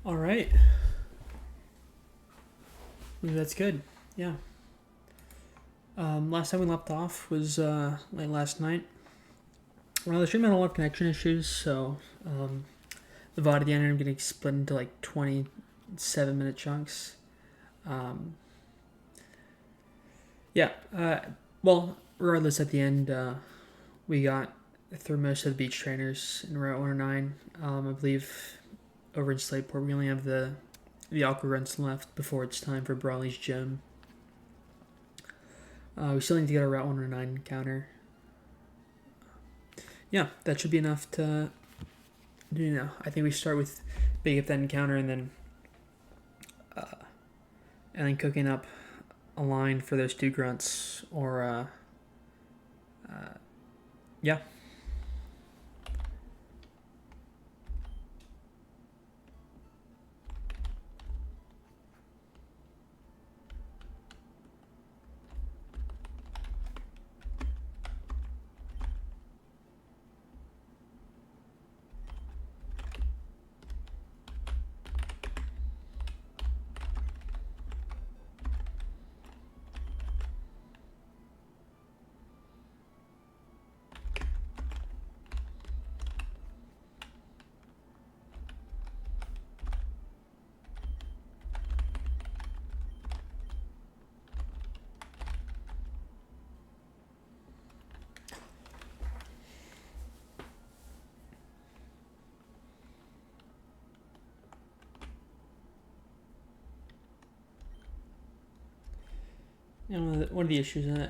All right. That's good. Yeah. Last time we left off was late last night. Well, the stream had a lot of connection issues, so the VOD at the end ended up getting split into like 27-minute chunks. Yeah. Well, regardless, at the end, we got through most of the beach trainers in Route 109. I believe over in Slateport, we only have the aqua runs left before it's time for Brawley's Gym. We still need to get a Route 109 encounter. Yeah, that should be enough to, I think we start with big if that encounter and then cooking up a line for those two grunts or yeah. One of the issues in it,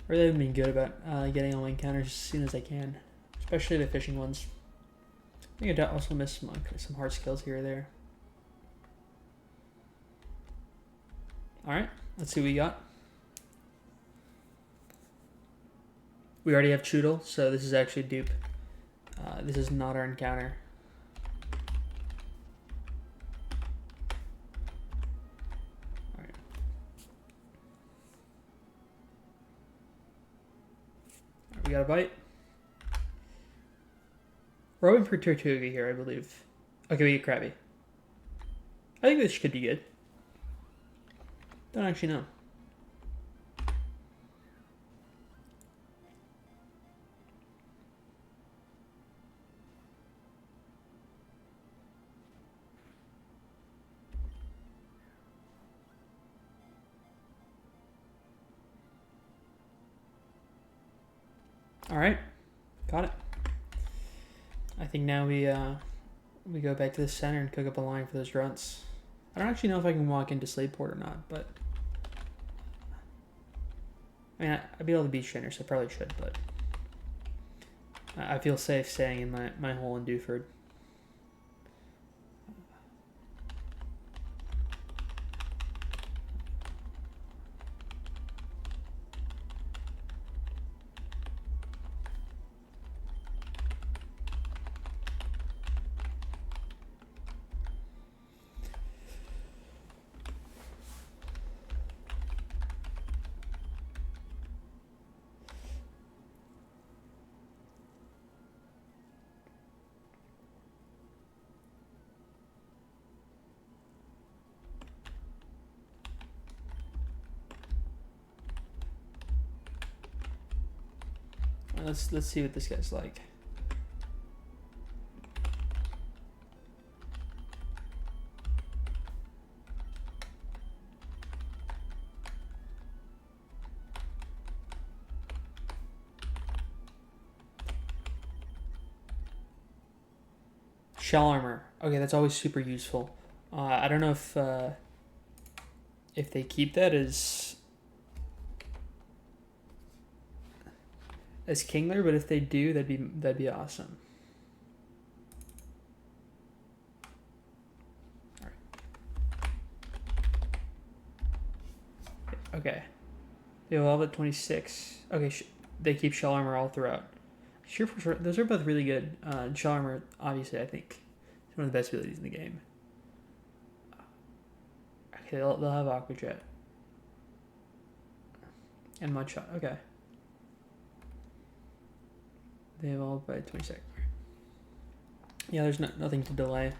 or they've been good about getting all my encounters as soon as I can, especially the fishing ones. I think I also missed some hard skills here or there. All right, let's see what we got. We already have Choodle, so this is actually a dupe. This is not our encounter. We got a bite. We're hoping for Tortuga here, I believe. Okay, we get Krabby. I think this could be good. Don't actually know. All right, got it. I think now we go back to the center and cook up a line for those grunts. I don't actually know if I can walk into Slateport or not, but I mean, I'd be able to beach trainer, so I probably should, but I feel safe staying in my hole in Dewford. Let's see what this guy's like. Shell armor. Okay, that's always super useful. I don't know if they keep that as Kingler, but if they do, that'd be awesome. All right. Okay. They evolve at 26. Okay, they keep shell armor all throughout. Sure, for sure. Those are both really good. Shell armor, obviously, I think, is one of the best abilities in the game. Okay, they'll have Aqua Jet. And Mudshot. Okay. They evolved by 22nd. Yeah, there's nothing to delay.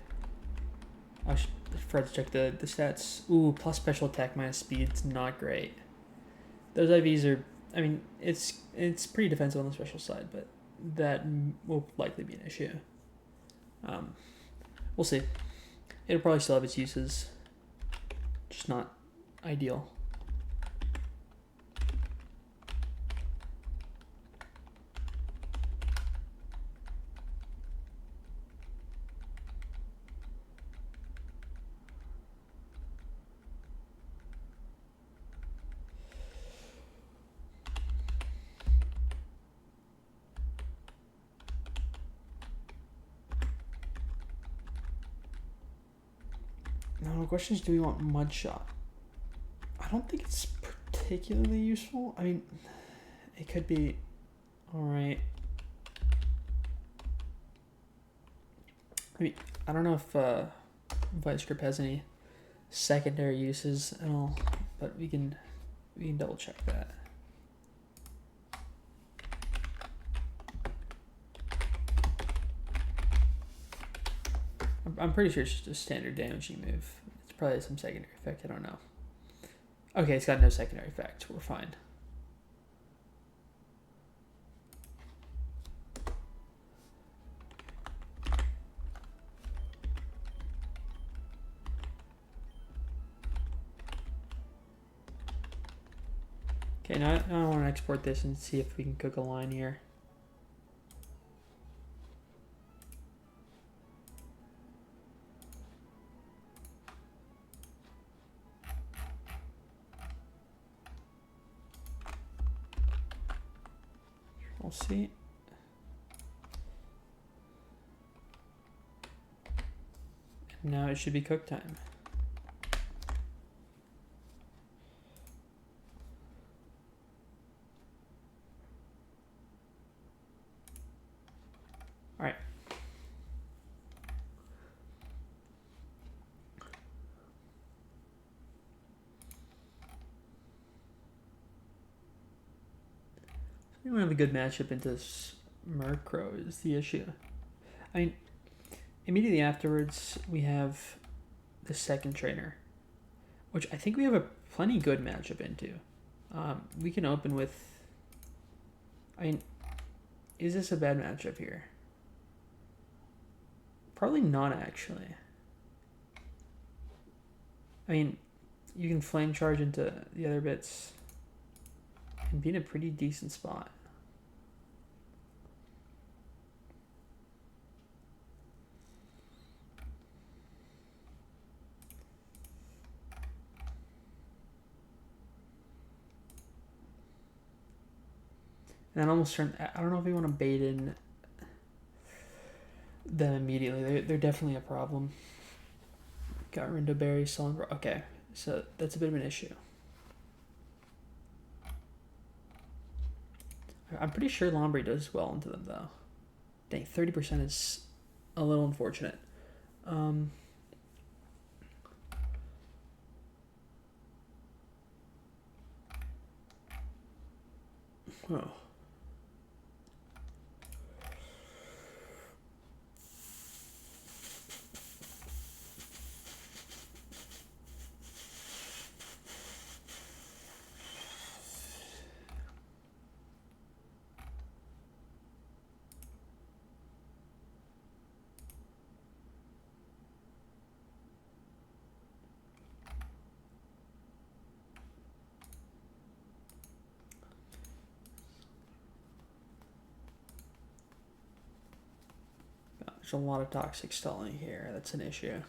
I should forgot to check the stats. Ooh, plus special attack minus speed's not great. Those IVs are, I mean, it's pretty defensive on the special side, but that will likely be an issue. We'll see. It'll probably still have its uses, just not ideal. Now the question is, do we want Mudshot? I don't think it's particularly useful. I mean, it could be alright. I mean, I don't know if Vice Grip has any secondary uses at all, but we can double check that. I'm pretty sure it's just a standard damaging move. It's probably some secondary effect, I don't know. Okay, it's got no secondary effect. We're fine. Okay, now I want to export this and see if we can cook a line here. We'll see. And now it should be cook time. All right. We don't have a good matchup into Murkrow is the issue. I mean, immediately afterwards, we have the second trainer, which I think we have a plenty good matchup into. We can open with... I mean, is this a bad matchup here? Probably not, actually. I mean, you can flame charge into the other bits and be in a pretty decent spot. And almost turn. I don't know if we want to bait in them immediately. They're definitely a problem. Got Rindo Berry, Solanbro. Okay, so that's a bit of an issue. I'm pretty sure Lombre does well into them though. Dang, 30% is a little unfortunate. Oh. There's a lot of toxic stalling here. That's an issue.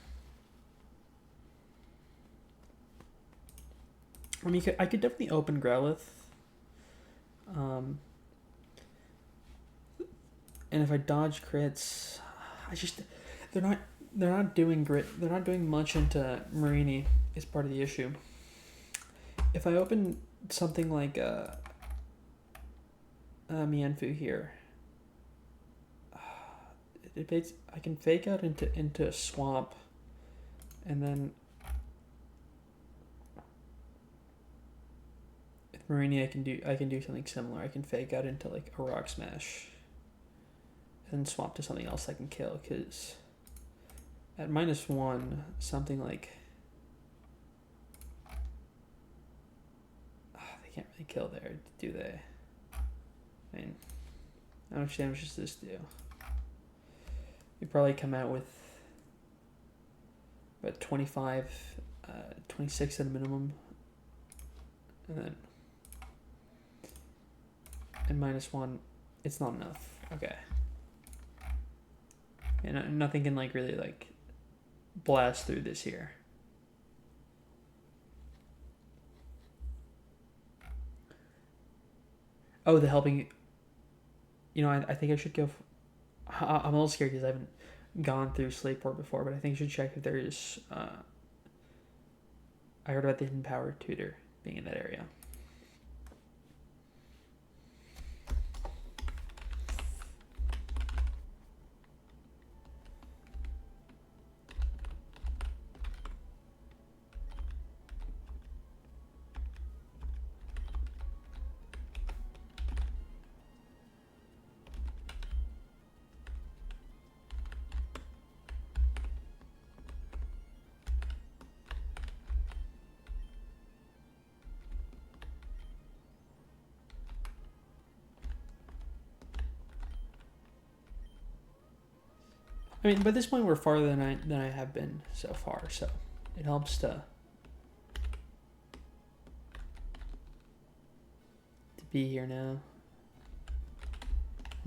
I mean, I could definitely open Growlithe. And if I dodge crits, they're not doing great. They're not doing much into Marini is part of the issue. If I open something like Mienfoo here, I can fake out into a swamp, and then with Marini I can do something similar. I can fake out into like a Rock Smash, and swap to something else I can kill. Because At -1, something like... they can't really kill there, do they? I mean, how much damage does this do? You probably come out with about 25, 26 at a minimum. And then at -1, it's not enough. Okay. And nothing can like really like blast through this here. Oh, the helping. I think I should go. I'm a little scared because I haven't gone through Slateport before, but I think I should check if there is. I heard about the hidden power tutor being in that area. I mean, by this point, we're farther than I have been so far, so it helps to be here now.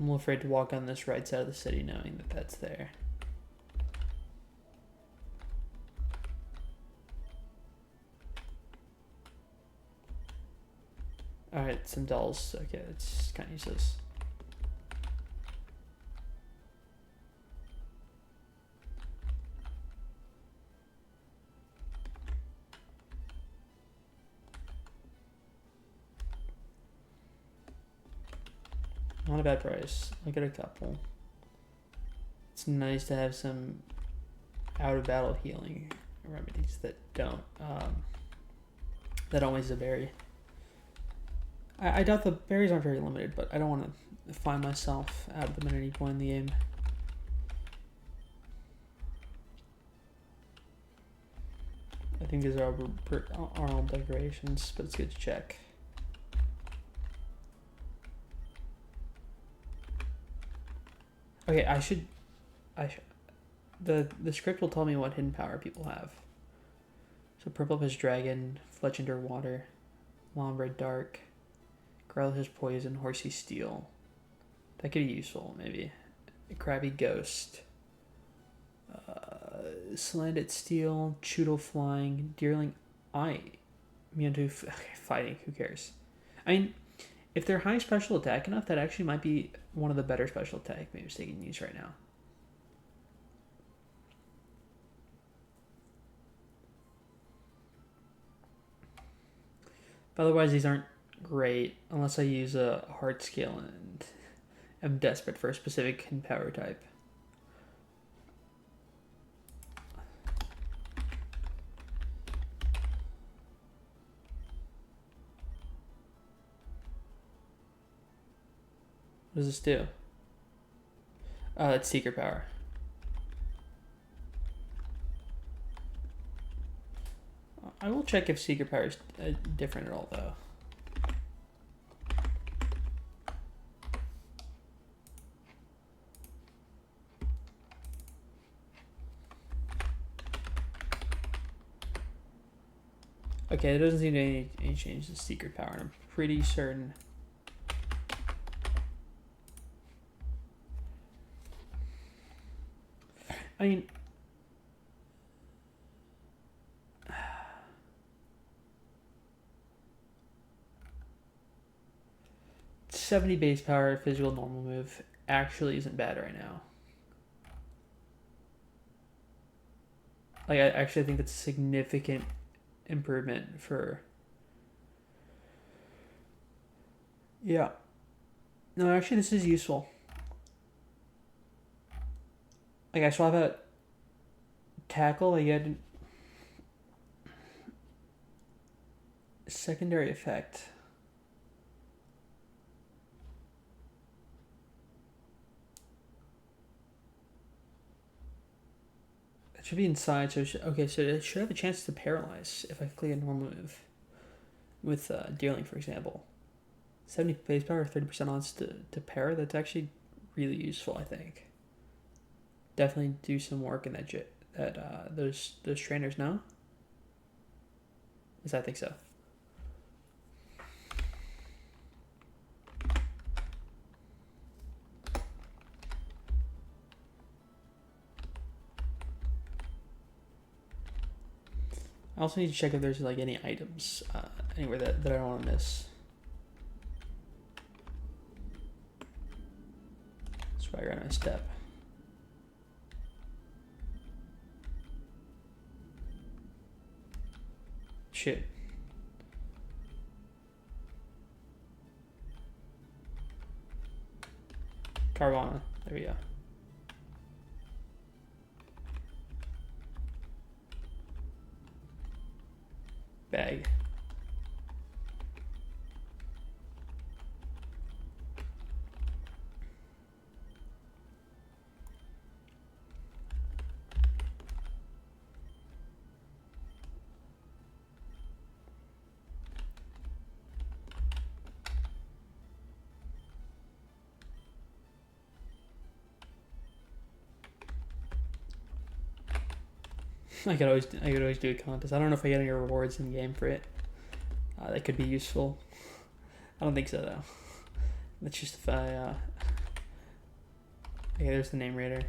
I'm a little afraid to walk on this right side of the city knowing that that's there. Alright, some dolls. Okay, it's kind of useless. Not a bad price. I get a couple. It's nice to have some out of battle healing remedies that don't waste a berry. I doubt the berries aren't very limited, but I don't want to find myself out of them at any point in the game. I think these are all decorations, but it's good to check. Okay, the script will tell me what hidden power people have. So Purple has Dragon, Fletch Underwater, Lombred Dark, Growlithe has Poison, Horsey Steel. That could be useful, maybe. Krabby Ghost. Slanted Steel, Choodle Flying, Deerling Mewtwo. Okay, Fighting, who cares? I mean, if they're high special attack enough, that actually might be one of the better special attack moves they can use right now. But otherwise, these aren't great unless I use a hard scale and am desperate for a specific power type. What does this do? It's Secret Power. I will check if Secret Power is different at all, though. Okay, it doesn't seem to any change to Secret Power, and I'm pretty certain. I mean, 70 base power physical normal move actually isn't bad right now. Like, I actually think that's a significant improvement for... Yeah. No, actually, this is useful. Like, I swap out Tackle, I get secondary effect. That Should be inside, so okay, so it should have a chance to paralyze if I click a normal move. With Deerling, for example. 70 base power, 30% odds to pair. That's actually really useful, I think. Definitely do some work in those trainers now. Yes, I think so. I also need to check if there's like any items anywhere that I don't want to miss. Swagger on my step. Shit. Carvana. There we go. Bag. I could always do a contest. I don't know if I get any rewards in game for it. That could be useful. I don't think so though. Let's just if I. Okay, there's the name raider.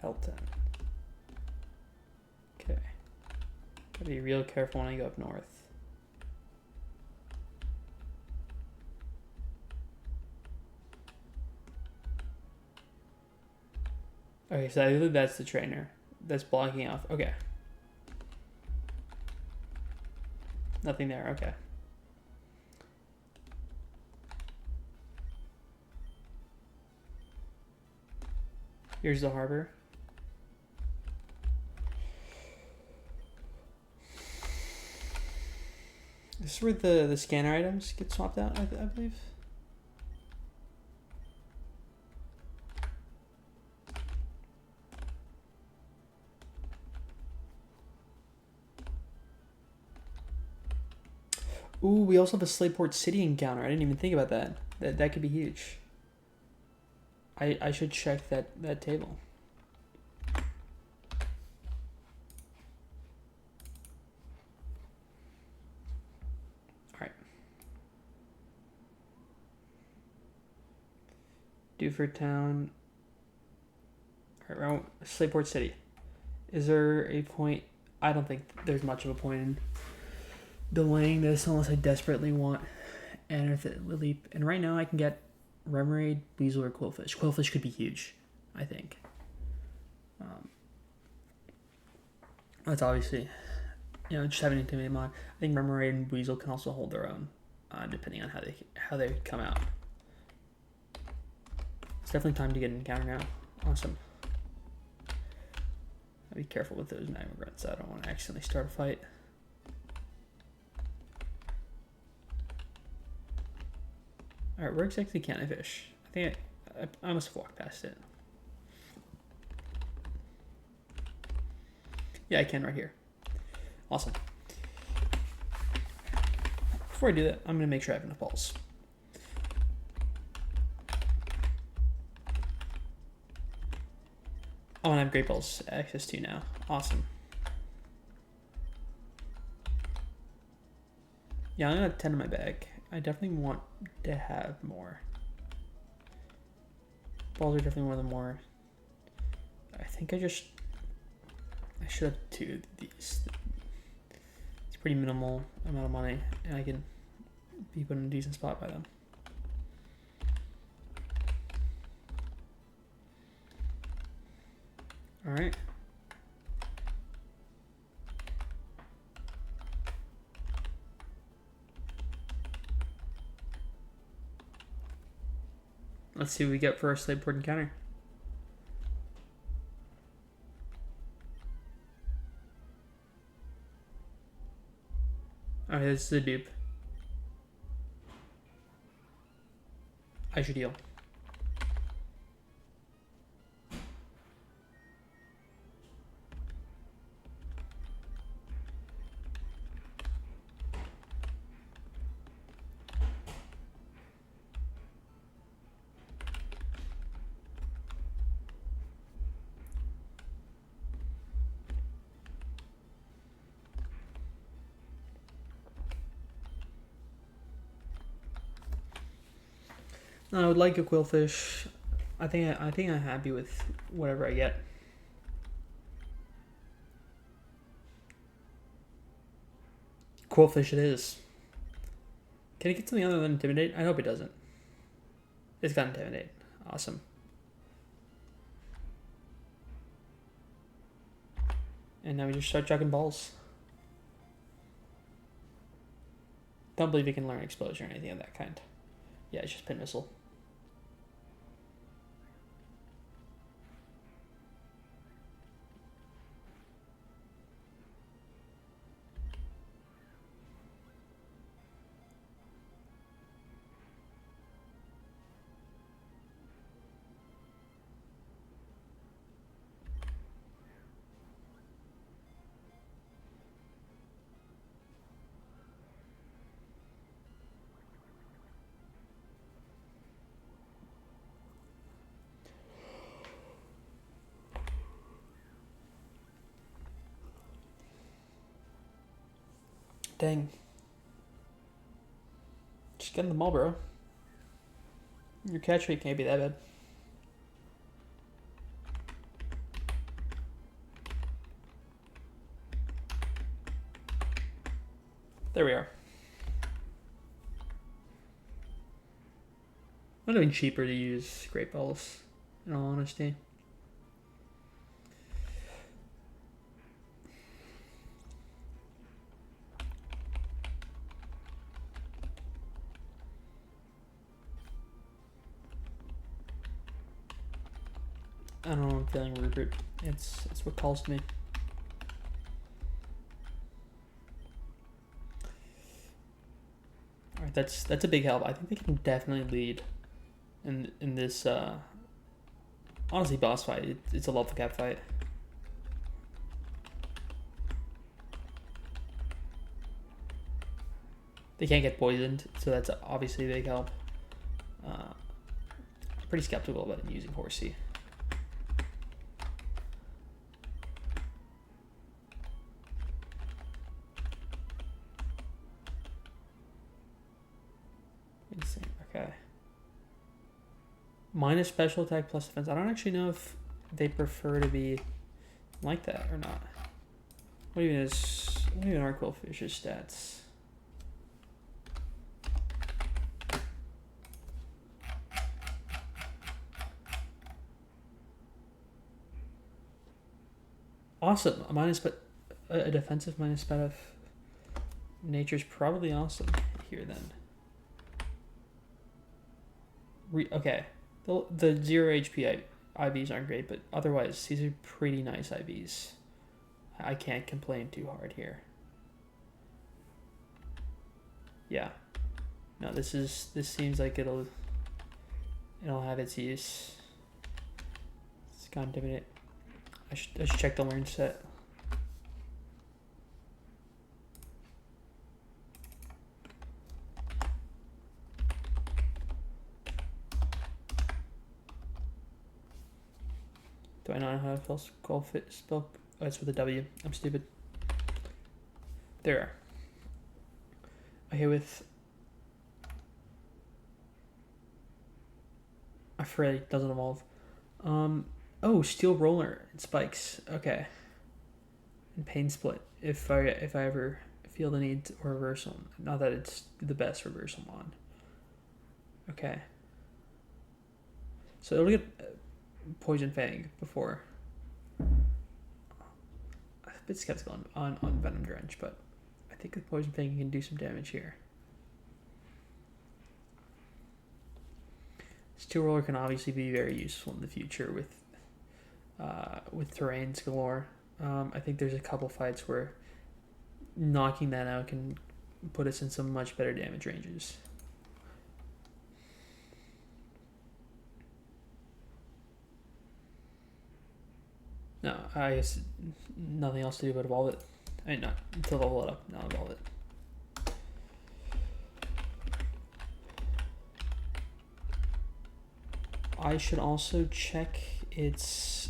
Belton. Okay. Gotta be real careful when I go up north. Okay, so I believe that's the trainer that's blocking off. Okay. Nothing there. Okay. Here's the harbor. This is where the scanner items get swapped out, I believe. Ooh, we also have a Slateport City encounter. I didn't even think about that. That could be huge. I should check that table. Alright. Dewford Town. Alright, Slateport City. Is there a point? I don't think there's much of a point in delaying this unless I desperately want Anorth Leap. And right now I can get Remoraid, Weasel, or Quillfish. Quillfish could be huge, I think. That's obviously, just having Intimidate mod. I think Remoraid and Weasel can also hold their own, depending on how they come out. It's definitely time to get an encounter now. Awesome. I'll be careful with those Nightmare. I don't want to accidentally start a fight. Alright, where exactly can I fish? I think I must have walked past it. Yeah, I can right here. Awesome. Before I do that, I'm going to make sure I have enough balls. Oh, and I have great balls access to now. Awesome. Yeah, I'm going to have 10 in my bag. I definitely want to have more. Balls are definitely one of the more. I think I should have 2 of these. It's pretty minimal amount of money, and I can be put in a decent spot by them. All right. Let's see what we get for our Slateport encounter. Alright, this is a dupe. I should heal. No, I would like a quillfish. I think I'm happy with whatever I get. Quillfish it is. Can it get something other than intimidate? I hope it doesn't. It's got intimidate. Awesome. And now we just start chucking balls. Don't believe you can learn explosion or anything of that kind. Yeah, it's just pin missile. Dang. Just getting the ball, bro. Your catch rate can't be that bad. There we are. Might have been cheaper to use great balls, in all honesty. I don't know, I'm feeling Rupert. It's what calls to me. Alright, that's a big help. I think they can definitely lead in this honestly boss fight. It's a level cap fight. They can't get poisoned, so that's obviously a big help. Pretty skeptical about him using Horsey. Okay. Minus special attack plus defense. I don't actually know if they prefer to be like that or not. What even are Quillfish's stats? Awesome. A defensive minus spell of nature's probably awesome here then. Okay. The 0 HP IVs aren't great, but otherwise these are pretty nice IVs. I can't complain too hard here. Yeah. No, this seems like it'll have its use. It's got intimidate. I should check the learn set. Do I not know how to spell? Oh, it's with a W. I'm stupid. There. Okay, with I forget it doesn't evolve. Oh, steel roller and spikes. Okay. And pain split. If I ever feel the need to reversal. Not that it's the best reversal mod. Okay. So it'll get Poison Fang before. I'm a bit skeptical on Venom Drench, but I think with Poison Fang you can do some damage here. Steel Roller can obviously be very useful in the future with terrains galore. I think there's a couple fights where knocking that out can put us in some much better damage ranges. No, I guess nothing else to do but evolve it. I mean, not to level it up, not evolve it. I should also check its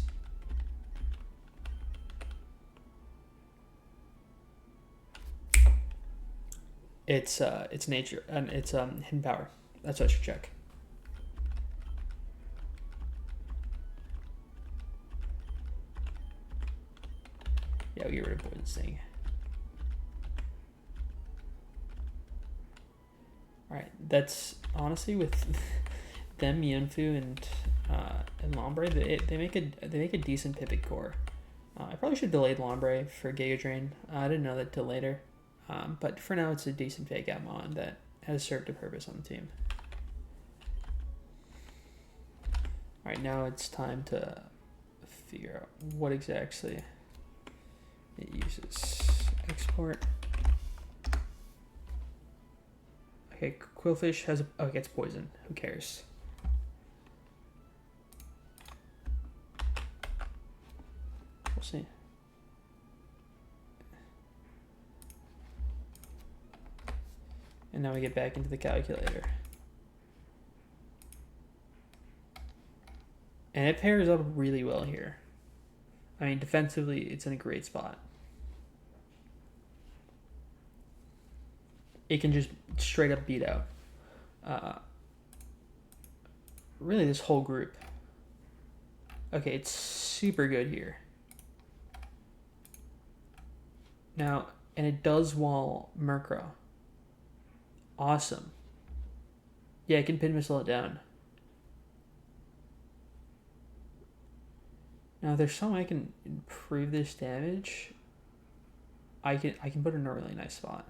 nature and its hidden power. That's what I should check. Yeah, we get rid of Poison Sting. Alright, that's honestly with them, Yunfu and Lombre, they make a decent pivot core. I probably should have delayed Lombre for Giga Drain. I didn't know that till later. But for now, it's a decent fake out mon that has served a purpose on the team. Alright, now it's time to figure out what exactly it uses. Export. Okay, Quillfish has it gets poison. Who cares? We'll see. And now we get back into the calculator. And it pairs up really well here. I mean, defensively, it's in a great spot. It can just straight up beat out really this whole group. Okay, it's super good here. Now, and it does wall Murkrow. Awesome. Yeah, it can pin missile it down. Now, there's some way I can improve this damage. I can put it in a really nice spot.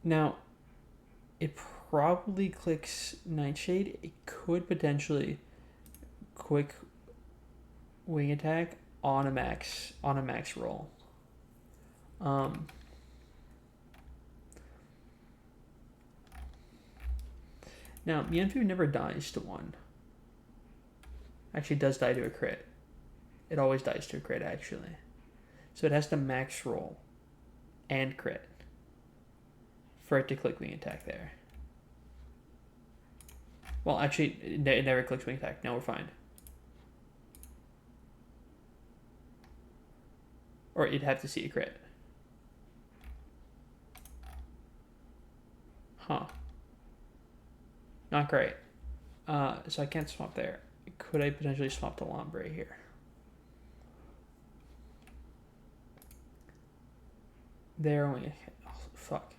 Now, it probably clicks Nightshade. It could potentially quick wing attack on a max roll. Now Mienfu never dies to one. Actually, it does die to a crit. It always dies to a crit, actually. So it has to max roll and crit for it to click wing attack there. Well, actually, it never clicks wing attack. Now we're fine. Or you'd have to see a crit. Huh. Not great. So I can't swap there. Could I potentially swap to Lombre here? There only. Oh, fuck.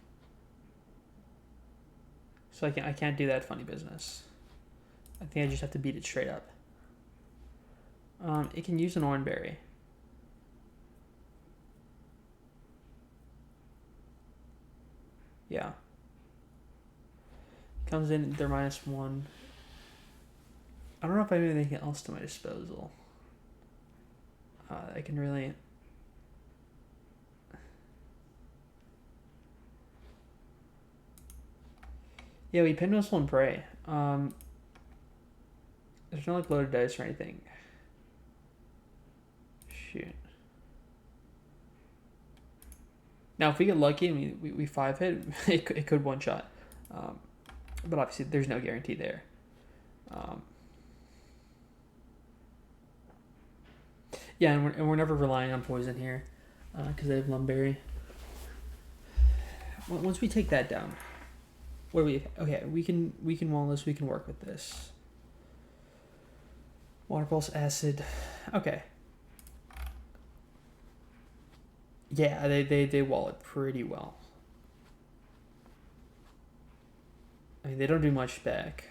So I can't do that funny business. I think I just have to beat it straight up. It can use an Oranberry. Yeah. Comes in, they're -1. I don't know if I have anything else to my disposal. I can really... Yeah, we pin missile and pray. There's no like loaded dice or anything. Shoot. Now, if we get lucky and we 5-hit, it could one-shot. But obviously, there's no guarantee there. Yeah, and we're never relying on poison here because they have Lumberry. Once we take that down, what do we? Okay, we can wall this. We can work with this. Water Pulse, Acid. Okay. Yeah, they wall it pretty well. I mean, they don't do much back.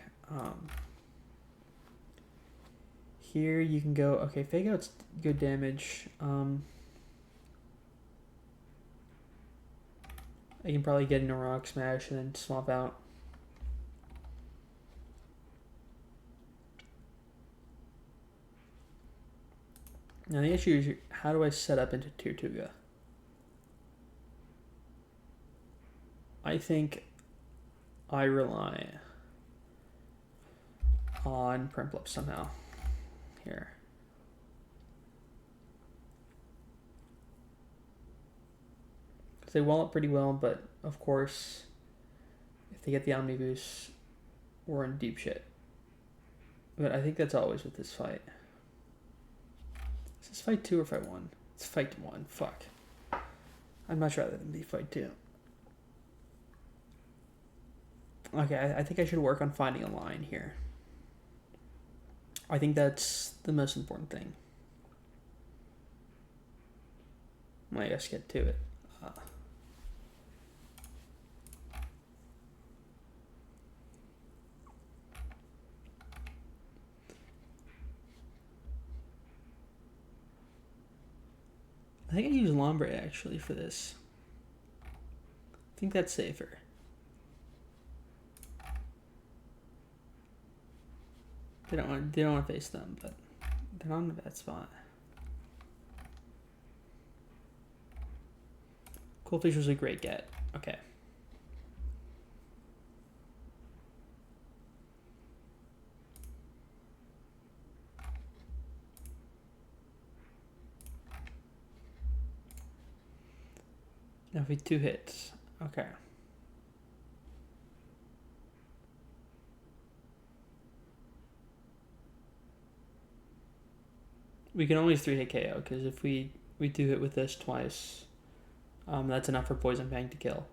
Here you can go, okay, Fake Out's good damage. I can probably get into Rock Smash and then swap out. Now the issue is, how do I set up into Tirtuga? I think I rely on Prinplup somehow. here. Because they wall up pretty well, but of course, if they get the Omni Boost, we're in deep shit. But I think that's always with this fight. Is this fight 2 or fight 1? It's fight 1. Fuck. I'd much rather than be fight 2. Okay, I think I should work on finding a line here. I think that's the most important thing. I guess get to it. I think I use Lombre actually for this. I think that's safer. They don't want to face them, but they're not in a bad spot. Coolfish was a great get. Okay. Now if we 2 hits. Okay. We can always 3-hit KO, because if we 2-hit with this twice, that's enough for Poison Fang to kill.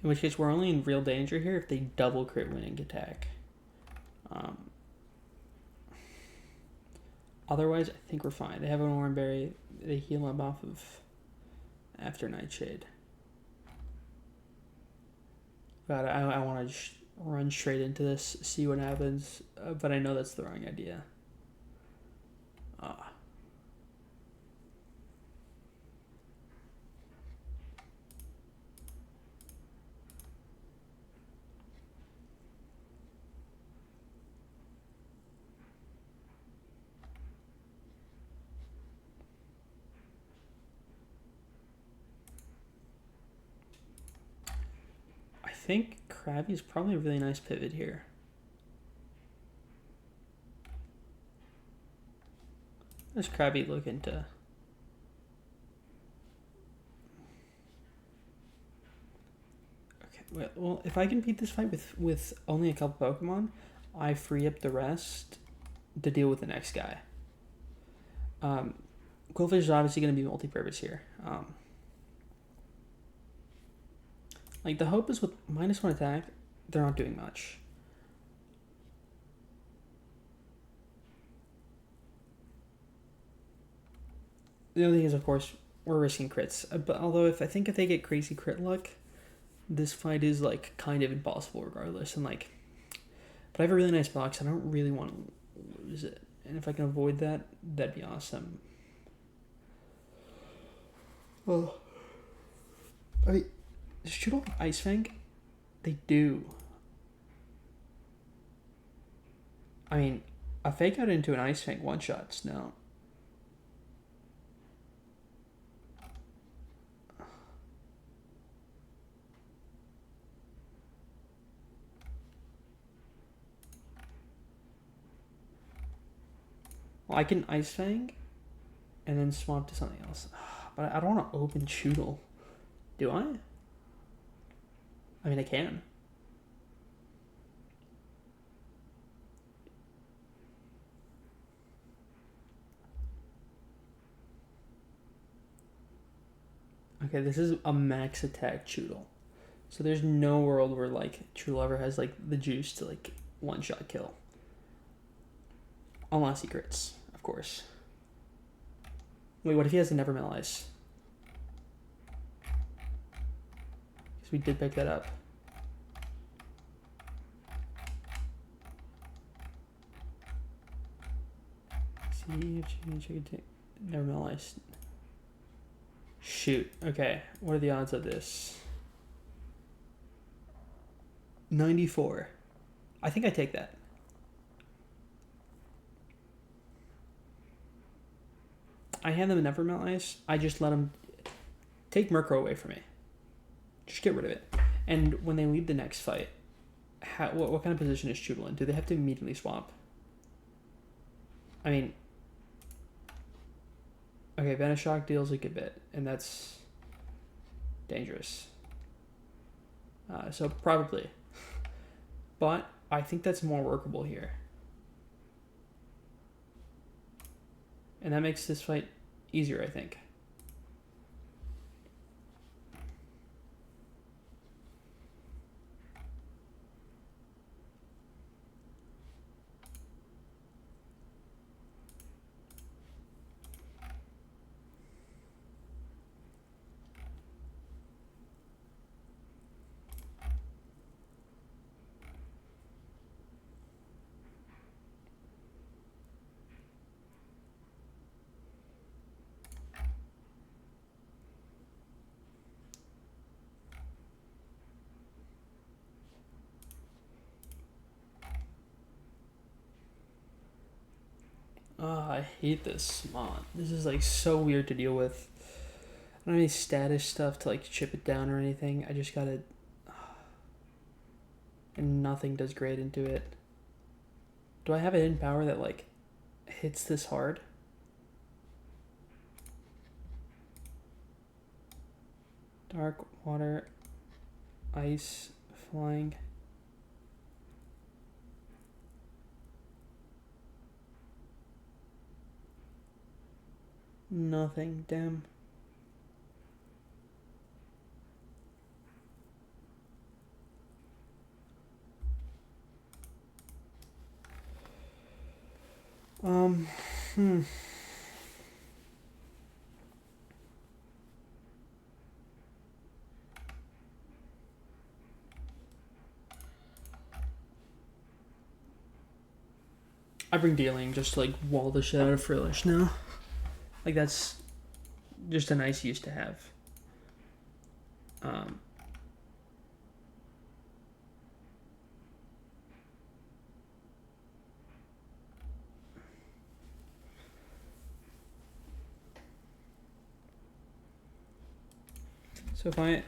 In which case, we're only in real danger here if they double crit winning attack. Otherwise, I think we're fine. They have an Oran Berry. They heal up off of after Nightshade. God, I want to just run straight into this, see what happens, but I know that's the wrong idea. I think Krabby is probably a really nice pivot here. There's Krabby looking to... Okay, well, if I can beat this fight with only a couple Pokemon, I free up the rest to deal with the next guy. Quillfish is obviously going to be multi-purpose here. Like, the hope is with -1 attack, they're not doing much. The other thing is, of course, we're risking crits. But although if they get crazy crit luck, this fight is, like, kind of impossible regardless. And, like, but I have a really nice box. I don't really want to lose it. And if I can avoid that, that'd be awesome. Well, I mean, should all Ice Fang? They do. I mean, a fake out into an Ice Fang one-shots, no. Well, I can Ice Fang and then swap to something else. But I don't want to open Choodle. Do I? I mean, I can. Okay, this is a max attack Choodle. So there's no world where, like, Choodle ever has, like, the juice to, like, one-shot kill. Unless he crits, of course. Wait, what if he has a Never Melt Ice? Because we did pick that up. See if she can take Never Melt Ice. Shoot. Okay, what are the odds of this? 94. I think I take that. I hand them a Never Melt Ice. I just let them take Murkrow away from me. Just get rid of it. And when they lead the next fight, what kind of position is Choodle in? Do they have to immediately swap? I mean, okay, Venoshock deals a good bit, and that's dangerous. So probably. But I think that's more workable here. And that makes this fight easier, I think. Oh, I hate this mod. This is like so weird to deal with. I don't have any status stuff to like chip it down or anything. I just gotta... And nothing does great into it. Do I have a hidden power that like hits this hard? Dark, water, ice, flying. Nothing, damn. Hmm. I bring dealing just to like wall the shit out of Frillish now. Like that's just a nice use to have. So if I...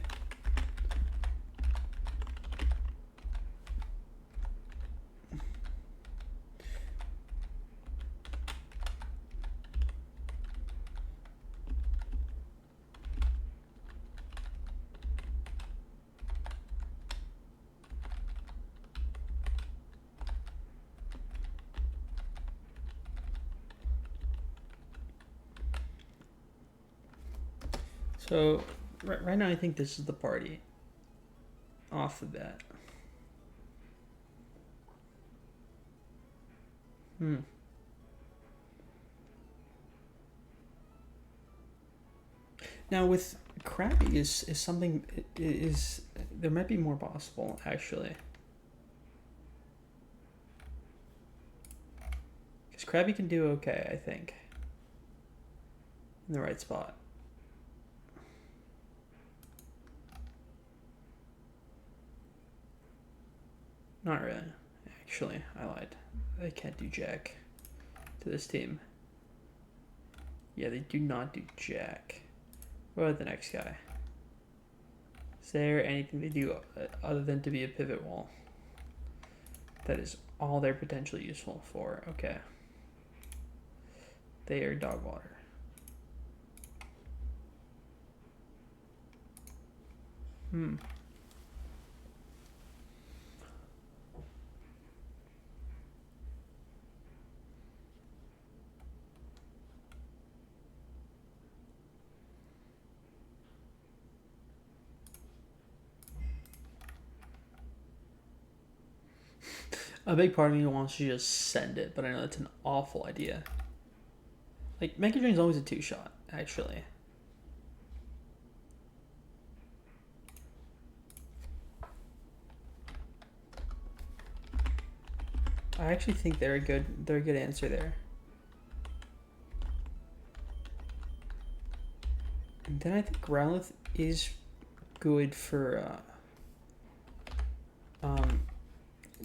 So right now I think this is the party. Off the bat. Now with Krabby is something is there might be more possible actually. Because Krabby can do okay, I think. In the right spot. Not really. Actually, I lied. They can't do jack to this team. Yeah, they do not do jack. What about the next guy? Is there anything they do other than to be a pivot wall? That is all they're potentially useful for. Okay. They are dog water. A big part of me wants to just send it, but I know that's an awful idea. Like, Mega Drain's always a two-shot, actually. I actually think they're a good answer there. And then I think Growlithe is good for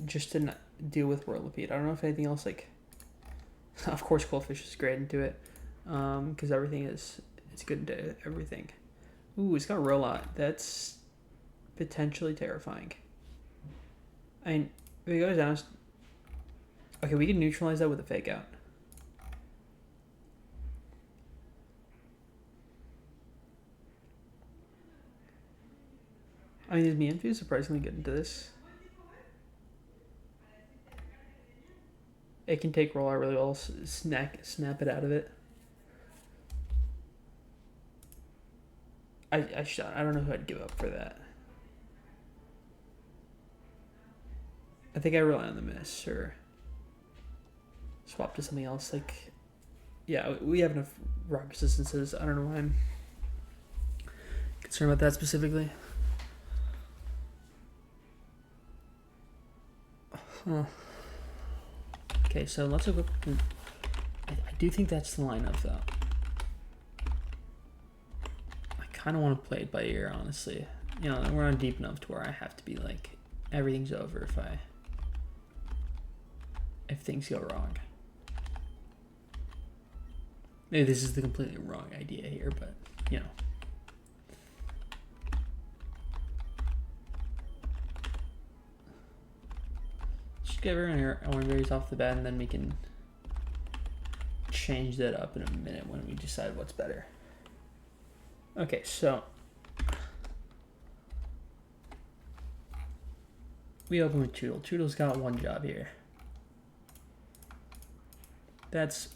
just to deal with Whirlipede. I don't know if anything else like. Of course, Quillfish is great into it, because everything is it's good into everything. Ooh, it's got a robot. That's potentially terrifying. I mean, if it goes down... Okay, we can neutralize that with a fake out. I mean, is Mienfoo surprisingly good into this? It can take roll out really well, snap it out of it. I don't know who I'd give up for that. I think I rely on the miss or swap to something else. Like, yeah, we have enough rock resistances. I don't know why I'm concerned about that specifically. Huh. Okay, so let's look. I do think that's the lineup, though. I kind of want to play it by ear, honestly. You know, we're not deep enough to where I have to be like, everything's over if things go wrong. Maybe this is the completely wrong idea here, but, you know. Just get everyone our berries off the bat, and then we can change that up in a minute when we decide what's better. Okay, so we open with Toodle. Toodle's got one job here. That's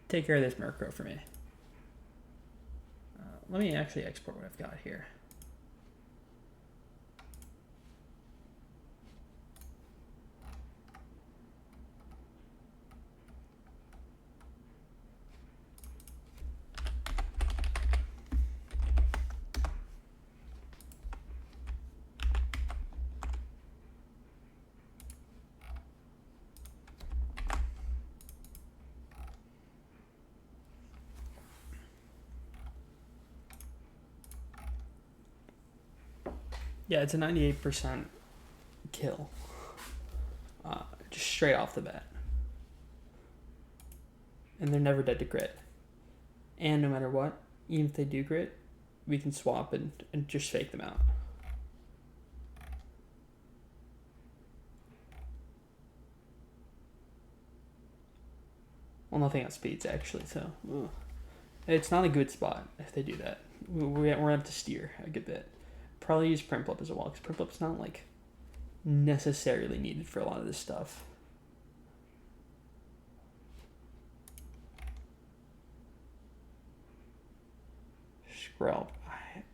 take care of this Murkrow for me. Let me actually export what I've got here. Yeah, it's a 98% kill. Just straight off the bat. And they're never dead to crit. And no matter what, even if they do crit, we can swap and just fake them out. Well, nothing outspeeds actually, so... Ugh. It's not a good spot if they do that. We're gonna have to steer a good bit. Probably use Primplop as well, because Primplop's not, like, necessarily needed for a lot of this stuff. Skrelp.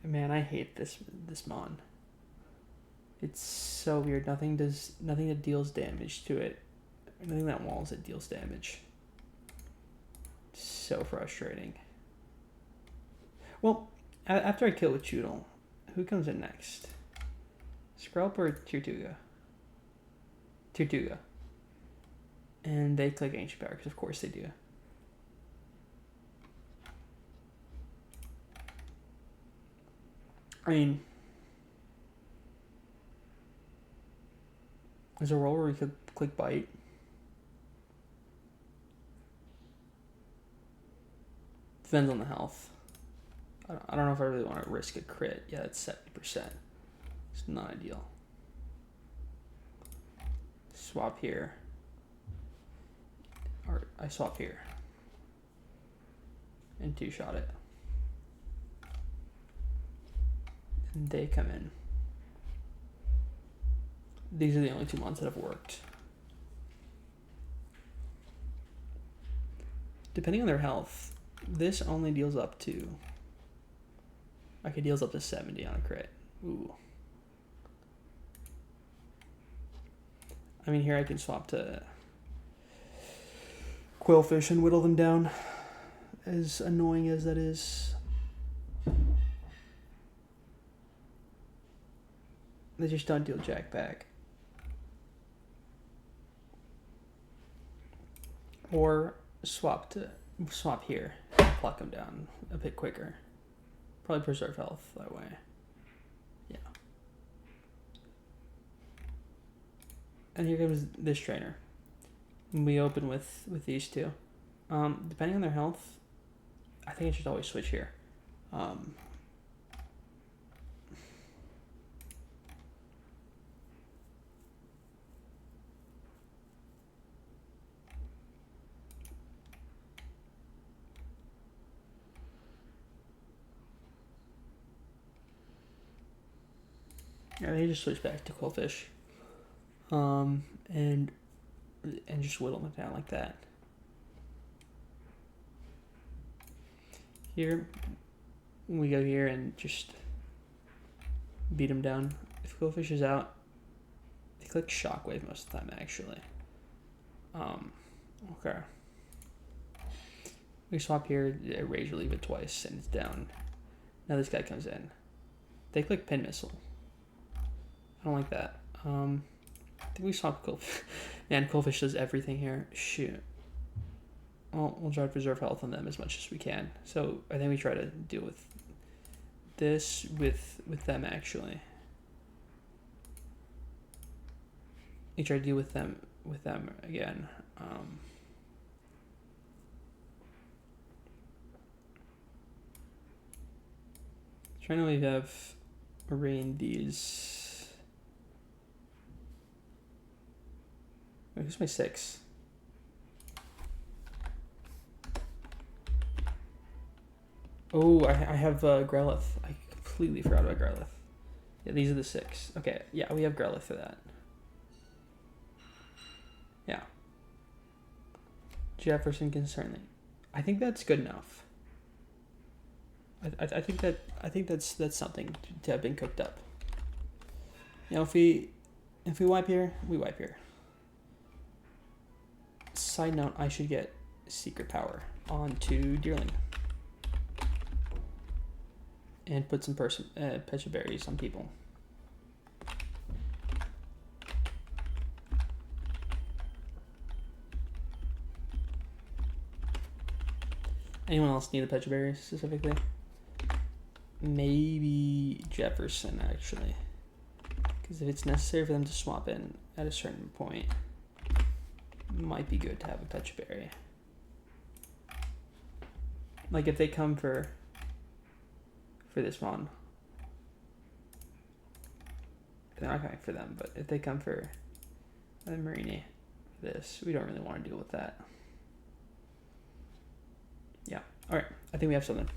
Man, I hate this Mon. It's so weird. Nothing that deals damage to it. Nothing that walls it deals damage. So frustrating. Well, after I kill with Choodle, who comes in next? Skrelp or Tirtuga? Tirtuga. And they click Ancient Power, because of course they do. I mean, there's a roll where we could click Bite. Depends on the health. I don't know if I really want to risk a crit. Yeah, it's 70%. It's not ideal. Swap here. Or I swap here. And two-shot it. And they come in. These are the only 2 months that have worked. Depending on their health, this only deals up to... Okay, deals up to 70 on a crit. Ooh. I mean, here I can swap to Quillfish and whittle them down. As annoying as that is. They just don't deal jack back. Or swap here and pluck them down a bit quicker. Probably preserve health that way. Yeah. And here comes this trainer. We open with these two. Depending on their health, I think I should always switch here. Yeah, they just switch back to Quillfish. And just whittle it down like that. Here, we go here and just beat them down. If Quillfish is out, they click Shockwave most of the time, actually. Okay. We swap here, Rage Relieve it twice, and it's down. Now this guy comes in. They click Pin Missile. I don't like that. I think we swap Quillfish. Man, Quillfish does everything here. Shoot. Well, we'll try to preserve health on them as much as we can. So I think we try to deal with this with them, actually. We try to deal with them again. Trying to have arraigned these. Wait, who's my 6? Oh, I have Growlithe. I completely forgot about Growlithe. Yeah, these are the 6. Okay, yeah, we have Growlithe for that. Yeah. Jefferson Concerning. I think that's good enough. I think that's something to have been cooked up. You know, if we wipe here, we wipe here. Side note, I should get Secret Power onto Deerling. And put some Pecha Berries on people. Anyone else need a Pecha Berry specifically? Maybe Jefferson, actually. Because if it's necessary for them to swap in at a certain point, it might be good to have a Pecha Berry. Like if they come for this one. They're not coming for them, but if they come for the Marini, this, we don't really want to deal with that. Yeah. All right. I think we have something.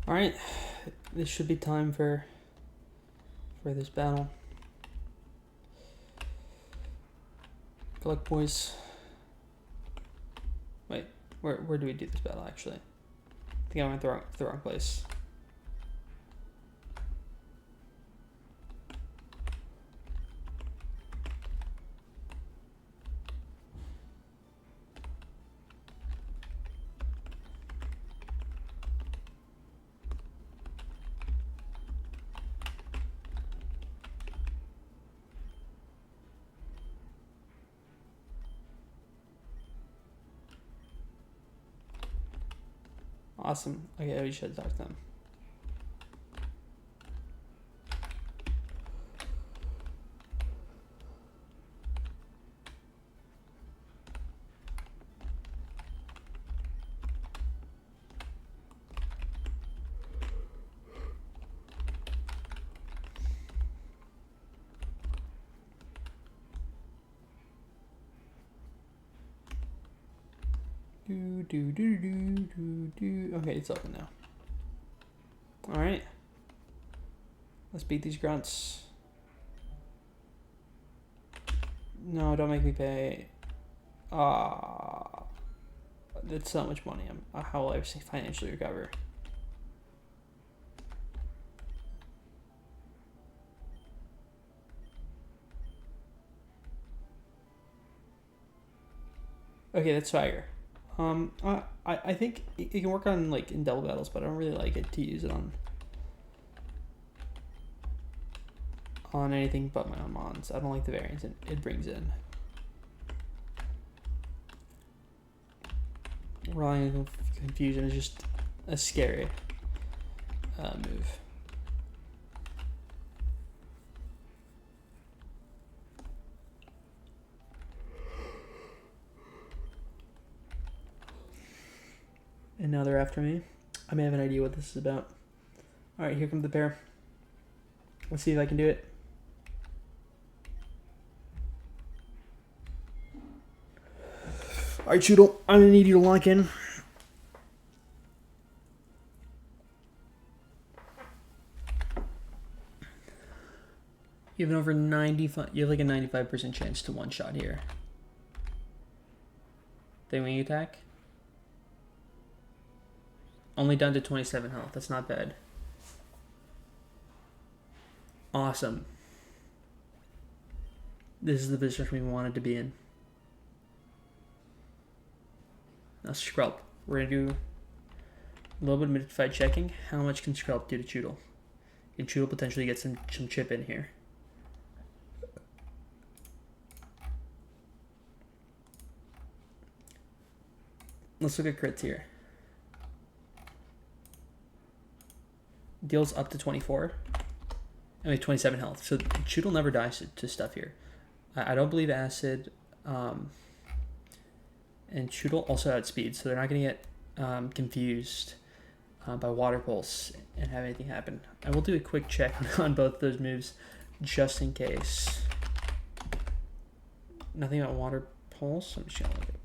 All right, this should be time for this battle. Good luck, boys. Wait, where do we do this battle, actually? I think I went the wrong place. Awesome. Okay, we should talk to them. Okay, it's open now. Alright. Let's beat these grunts. No, don't make me pay. That's so much money. How will I financially recover? Okay, that's Swagger. I think it can work on like in double battles, but I don't really like it to use it on anything but my own mons. I don't like the variants it brings in. Relying on confusion is just a scary move. And now they're after me. I may have an idea what this is about. Alright, here comes the pair. Let's see if I can do it. Alright, Choodle, I'm gonna need you to lock in. You have an over 95. You have like a 95% chance to one shot here. They wing attack. Only down to 27 health. That's not bad. Awesome. This is the position we wanted to be in. Now Skrelp. We're gonna do a little bit of mid-fight checking. How much can Skrelp do to Choodle? Can Choodle potentially get some chip in here? Let's look at crits here. Deals up to 24. I mean 27 health. So Choodle never dies to stuff here. I don't believe Acid. And Choodle also outspeed, so they're not going to get confused by Water Pulse and have anything happen. I will do a quick check on both those moves just in case. Nothing about Water Pulse. I'm just going to look at.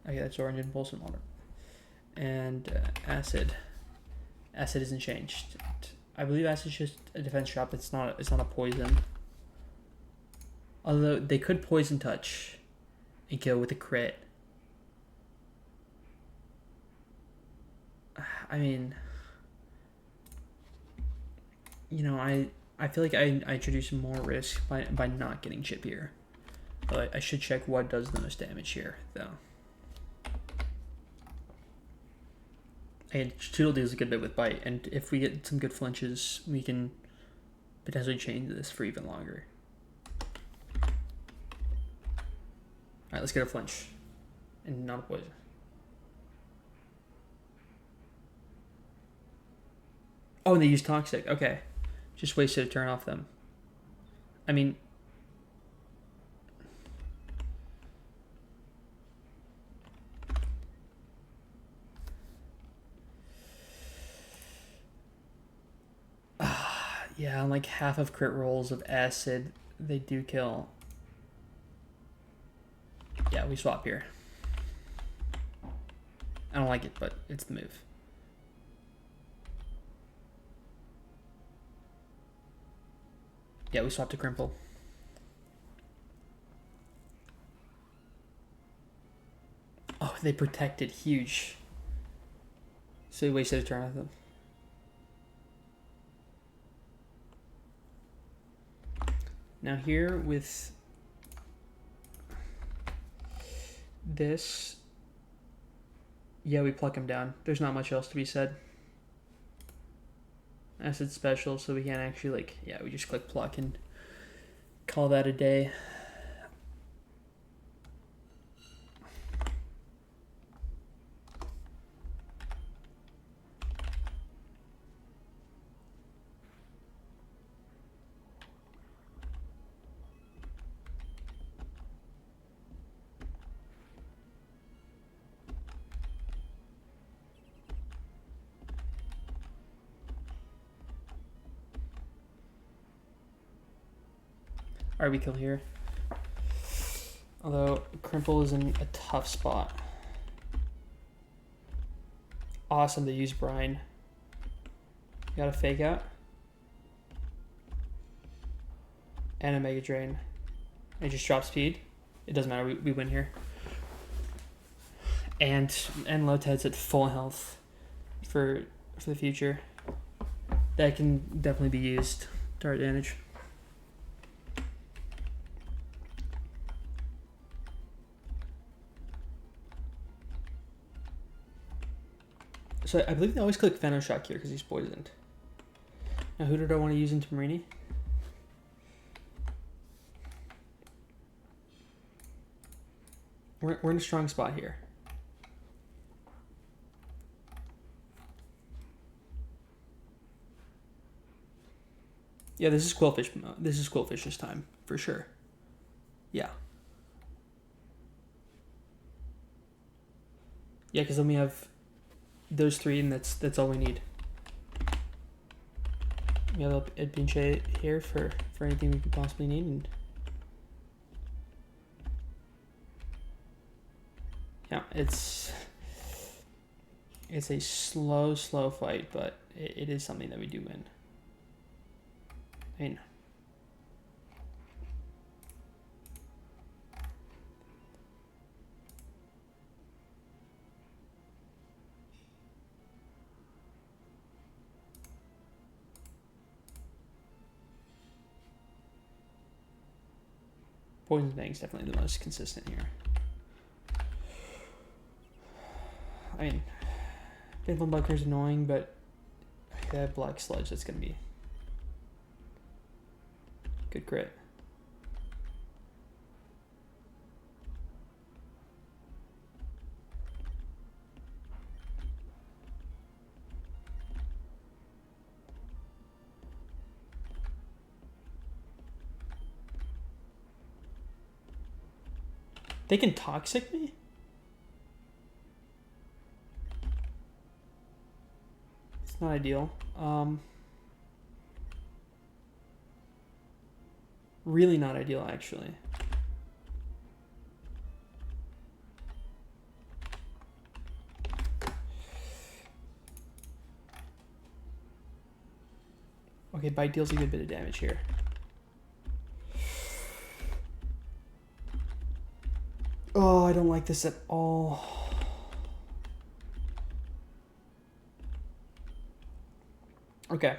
Okay, that's Orange Impulse and Water. And Acid. Acid isn't changed. I believe Acid's just a defense drop. It's not a poison. Although they could Poison Touch and kill with a crit. I mean, you know, I feel like I introduce more risk by not getting chip here. But I should check what does the most damage here, though. And Choodle deals a good bit with Bite, and if we get some good flinches, we can potentially change this for even longer. Alright, let's get a flinch. And not a poison. Oh, and they use Toxic. Okay. Just wasted a turn off them. I mean... yeah, on like half of crit rolls of Acid, they do kill. Yeah, we swap here. I don't like it, but it's the move. Yeah, we swap to Crimple. Oh, they protected. Huge. So we wasted a turn with them. Now here with this, yeah, we pluck him down. There's not much else to be said. Acid special, so we can't actually, like, yeah, we just click pluck and call that a day. Alright, we kill here. Although, Crimple is in a tough spot. Awesome to use Brine. Got a Fake Out. And a Mega Drain. And just drop speed. It doesn't matter, we win here. And Loted's at full health for the future. That can definitely be used to our advantage. So I believe they always click Venoshock here because he's poisoned. Now who did I want to use into Marini? We're in a strong spot here. Yeah, this is Quillfish. This is Quillfish's time for sure. Yeah. Yeah, because then we have those three, and that's all we need. We have a pinche here for anything we could possibly need. And yeah, it's a slow fight, but it is something that we do win. I mean, Poison Fang's definitely the most consistent here. I mean, Faithful Bucker's annoying, but I have Black Sludge. That's gonna be good crit. They can Toxic me? It's not ideal. Really not ideal, actually. Okay, Bite deals a good bit of damage here. Oh, I don't like this at all. Okay.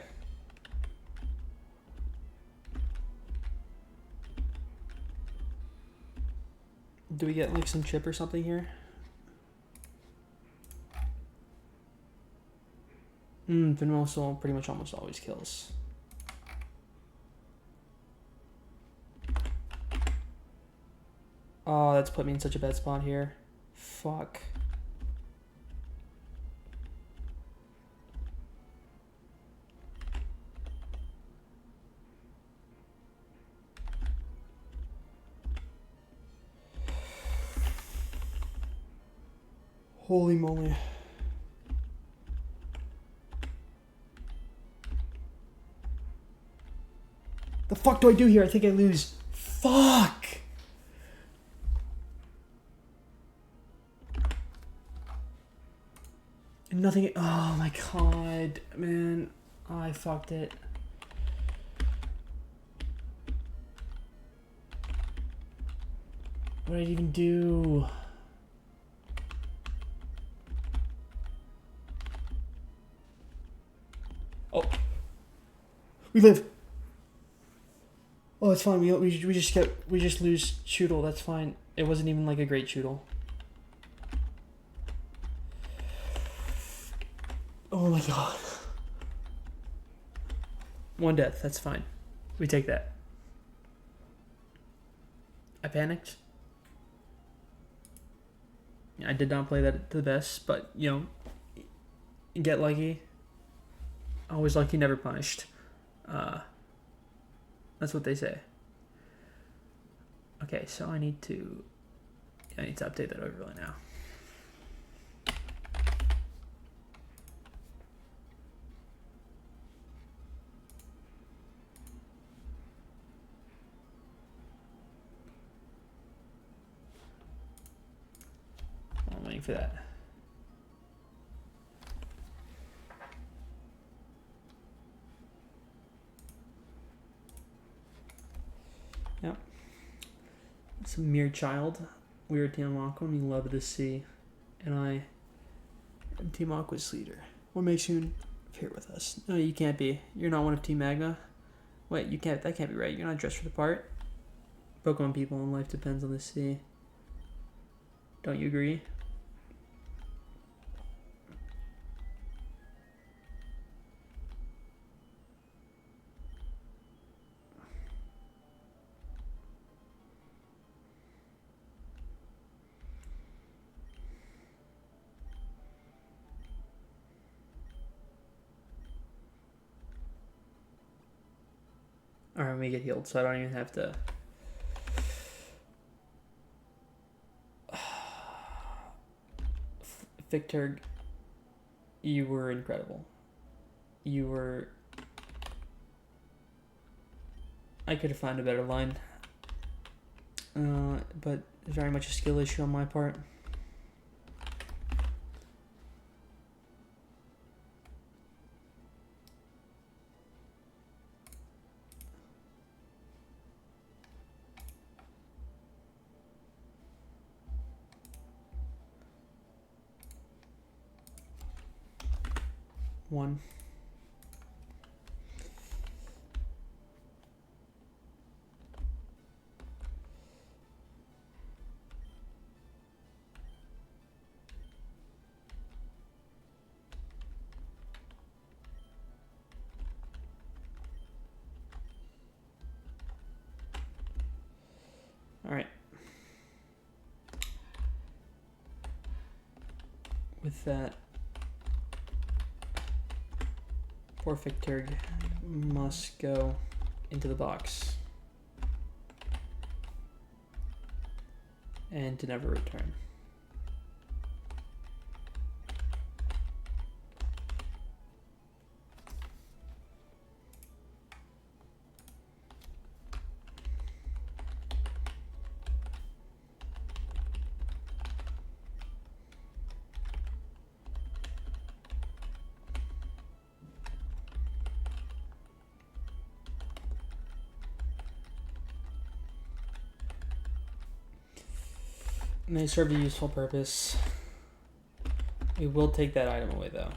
Do we get like some chip or something here? Venomousal pretty much almost always kills. Oh, that's put me in such a bad spot here. Fuck. Holy moly. The fuck do I do here? I think I lose. Fuck! Nothing. Oh my god, man. I fucked it. What did I even do? Oh. We live. Oh, it's fine. We just lose Choodle. That's fine. It wasn't even like a great Choodle. Oh my god. One death. That's fine. We take that. I panicked. I did not play that to the best, but you know, get lucky. Always lucky, never punished. That's what they say. Okay, so I need to update that overlay now. I'm waiting for that. Yep. It's a mere child. Weird Team Aqua. We love to see. And I am Team Aqua's leader. What makes you here with us? No, you can't be. You're not one of Team Magma. Wait, you can't. That can't be right. You're not dressed for the part. Pokemon people and life depends on the sea. Don't you agree? Alright, let me get healed so I don't even have to. Victor, you were incredible. You were... I could have found a better line. But it's very much a skill issue on my part. One. All right. With that, poor Victor must go into the box and to never return. May serve a useful purpose. We will take that item away, though.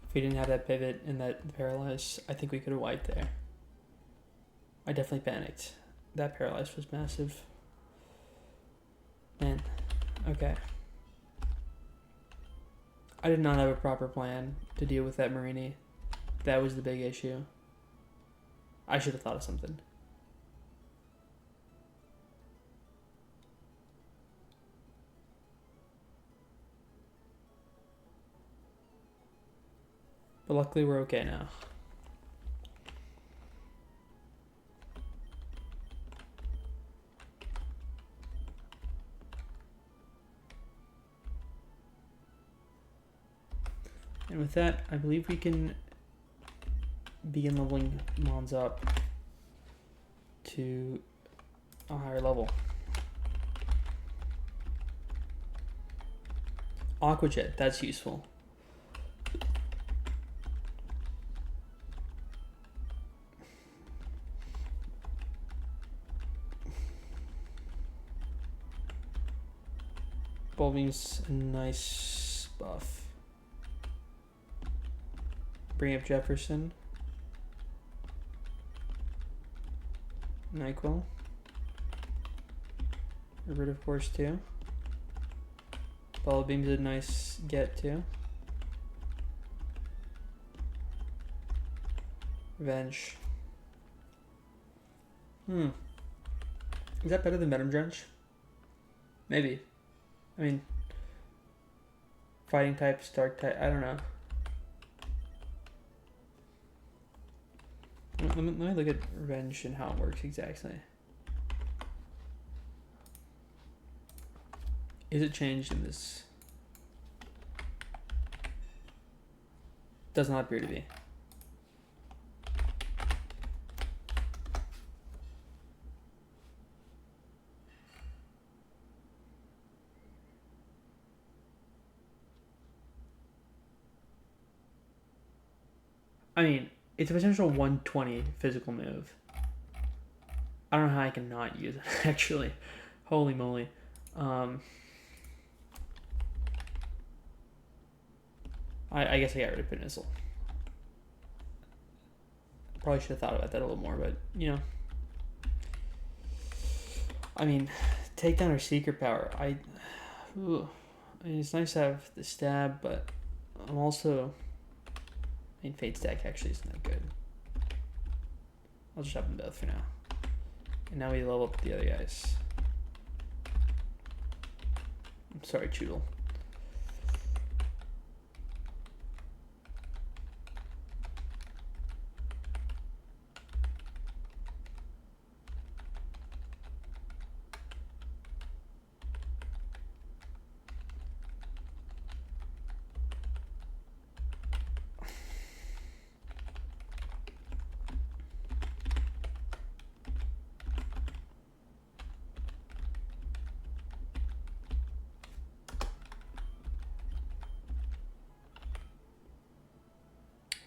If we didn't have that pivot and that paralyze, I think we could have wiped there. I definitely panicked. That paralyze was massive. Man. Okay. I did not have a proper plan to deal with that Marini. That was the big issue. I should have thought of something. But luckily we're okay now. And with that, I believe we can begin leveling Mons up to a higher level. Aquajet, that's useful. Ball beam's a nice buff. Bring up Jefferson. NyQuil. Rid of course too. Ball beam's a nice get too. Revenge. Is that better than Venom Drench? Maybe. I mean, fighting types, dark type, I don't know. Let me look at Revenge and how it works exactly. Is it changed in this? Does not appear to be. I mean, it's a potential 120 physical move. I don't know how I can not use it, actually. Holy moly. I guess I got rid of Peninsula. Probably should have thought about that a little more, but, you know. I mean, takedown or secret power. I mean, it's nice to have the stab, but I'm also... I mean, Fate stack actually isn't that good. I'll just have them both for now. And now we level up the other guys. I'm sorry, Choodle.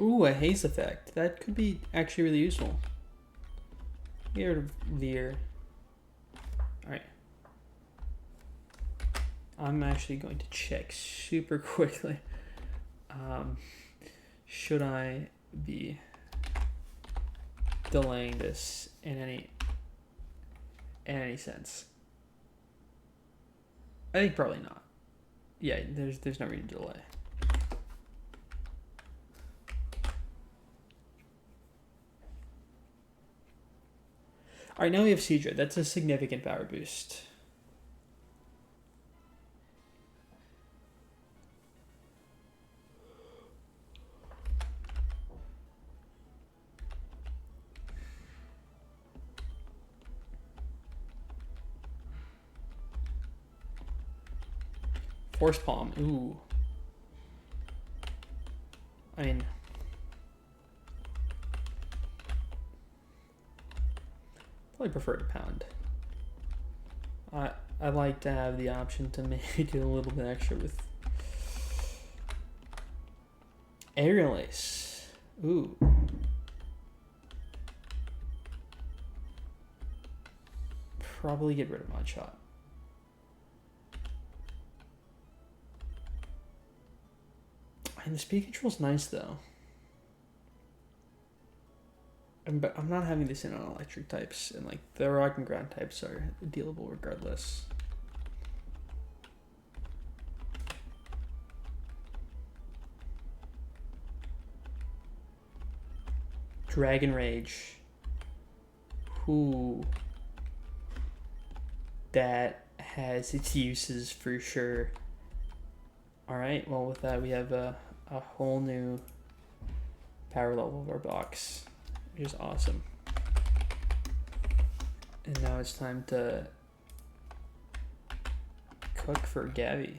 Ooh, a haze effect. That could be actually really useful. Get rid of veer. Alright. I'm actually going to check super quickly. Should I be delaying this in any sense? I think probably not. Yeah, there's no reason to delay. Alright, now we have Seedra. That's a significant power boost. Force Palm. Ooh. I mean, probably prefer to pound. I like to have the option to maybe do a little bit extra with Aerial Ace. Ooh. Probably get rid of Mud Shot. And the speed control's nice though. But I'm not having this in on electric types, and like the rock and ground types are dealable regardless. Dragon Rage. Ooh. That has its uses for sure. Alright, well with that we have a whole new power level of our box, which is awesome. And now it's time to cook for Gavi.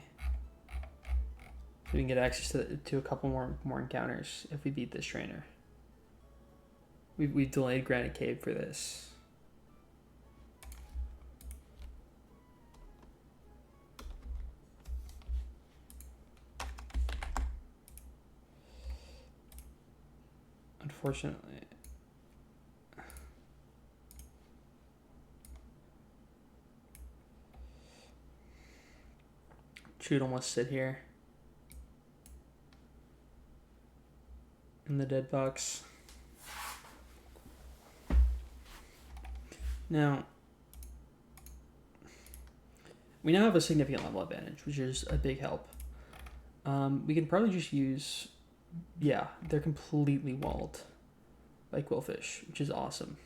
So we can get access to a couple more encounters if we beat this trainer. We delayed Granite Cave for this. Unfortunately. Shoot, almost sit here in the dead box. Now, we now have a significant level advantage, which is a big help. We can probably just use, yeah, they're completely walled by Quillfish, which is awesome.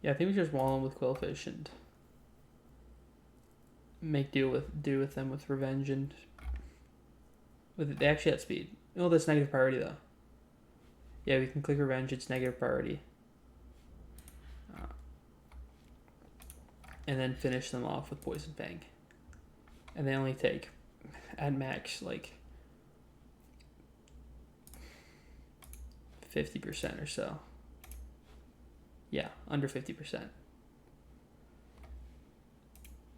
Yeah, I think we just wall them with Quillfish and make do with them with Revenge and with they actually had speed. Oh, that's negative priority though. Yeah, we can click Revenge. It's negative priority, and then finish them off with Poison Fang, and they only take at max like 50% or so. Yeah, under 50%.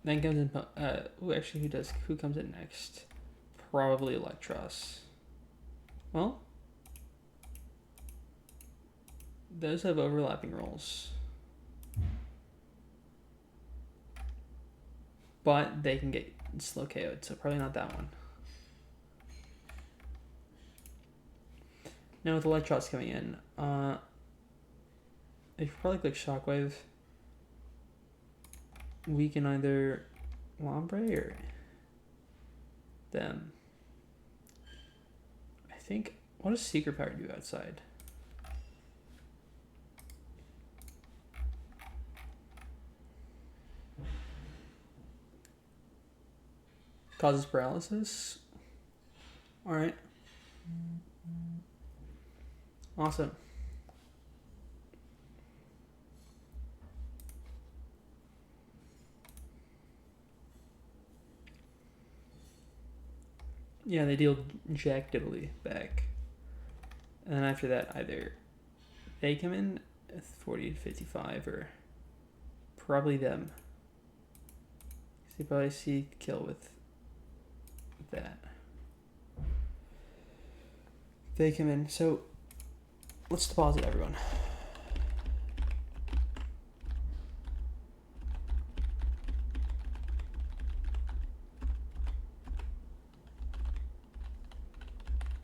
Then comes in. Actually, who comes in next? Probably Electros. Well, those have overlapping roles, but they can get slow KO'd, so probably not that one. Now with Electros coming in, if you probably click Shockwave, we can either Lombre or them. I think, what does Secret Power do outside? Causes paralysis? Alright. Awesome. Yeah, they deal Jack Diddley back. And then after that, either They come in 40 to 55, or probably them. They probably see kill with that. They come in. So let's deposit everyone.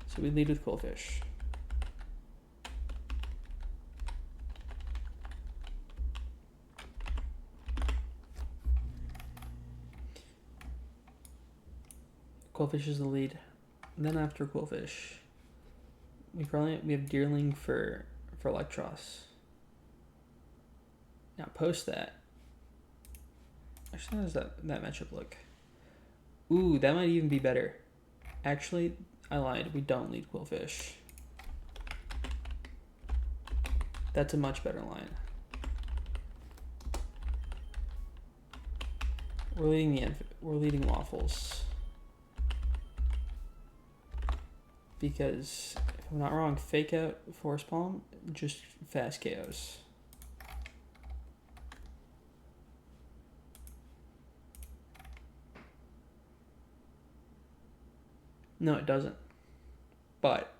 So we lead with Quillfish. Quillfish is the lead. And then after Quillfish, we have Deerling for Electros. Now post that. Actually, how does that matchup look? Ooh, that might even be better. Actually, I lied. We don't lead Quillfish. That's a much better line. We're leading Waffles. Because, if I'm not wrong, Fake Out, Force Palm, just fast KOs. No, it doesn't. But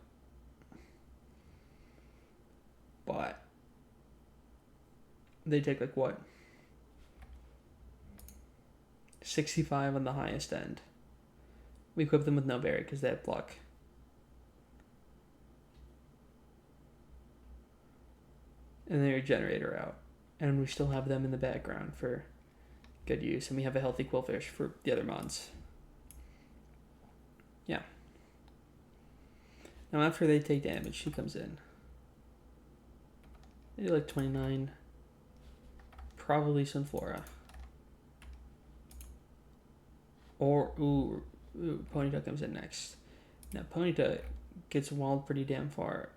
they take like what? 65 on the highest end. We equip them with no berry because they have pluck. And they're generator out. And we still have them in the background for good use. And we have a healthy Quillfish for the other mods. Yeah. Now after they take damage, she comes in. They do like 29. Probably some Flora. Or, Ponyta comes in next. Now Ponyta gets walled pretty damn far.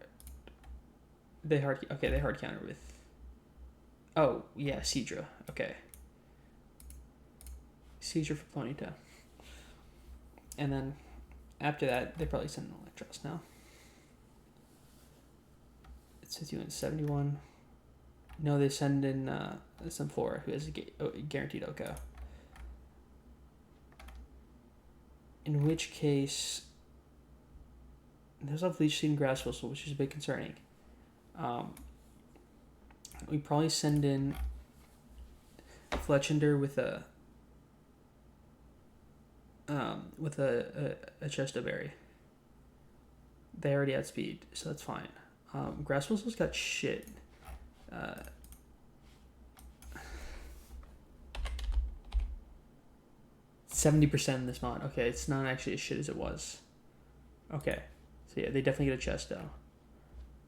They hard counter with... Oh, yeah, Seadra. Okay. Seadra for Ponyta. And then after that, they probably send an Electros now. It says you in 71. No, they send in some Flora who has a guaranteed Oko. In which case, there's a Leech Seed and Grass Whistle, which is a bit concerning. We probably send in Fletchender with a Chesto Berry. They already had speed, so that's fine. Grass Whistle's got shit. 70% in this mod. Okay, it's not actually as shit as it was. Okay, so yeah, they definitely get a Chesto.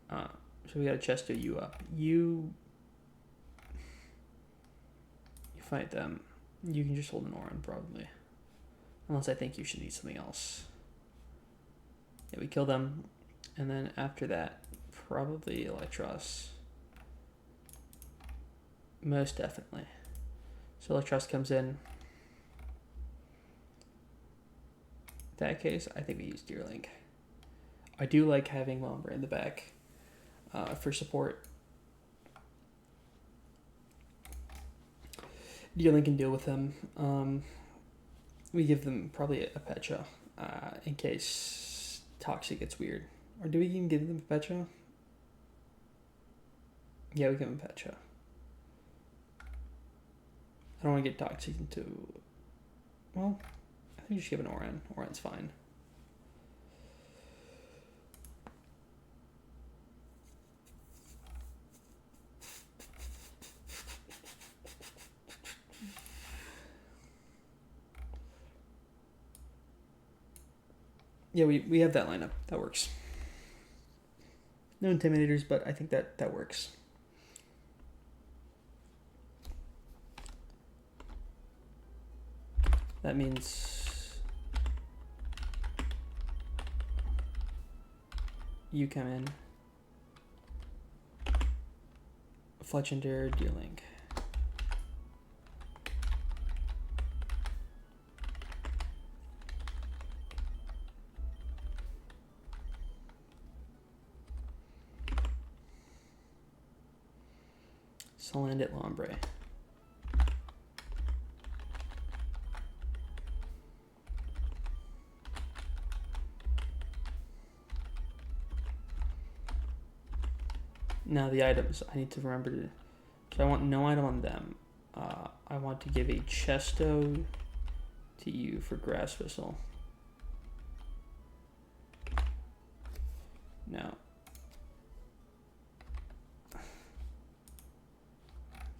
So we got a Chesto you up. You fight them. You can just hold an Oran probably. Unless I think you should need something else. Yeah, we kill them. And then after that, probably Electros. Most definitely. So Electros comes in. In that case, I think we use Deerling. I do like having Lumber in the back for support. Deerling can deal with them. We give them probably a Pecha in case Toxic gets weird. Or do we even give them a Pecha? Yeah, we give them a Pecha. I don't want to get Toxic into... Well, I think you should give an Oran. Oran's fine. Yeah, we have that lineup. That works. No Intimidators, but I think that works. That means you come in. Fletchender, Deerling. So I'll land at Lombre. Now the items, I need to remember to, so I want no item on them. I want to give a Chesto to you for Grass Whistle. No.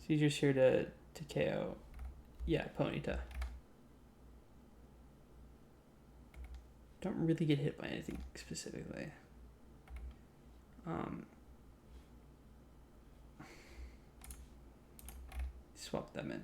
Caesar's here to KO. Yeah, Ponyta. Don't really get hit by anything specifically. Swap them in.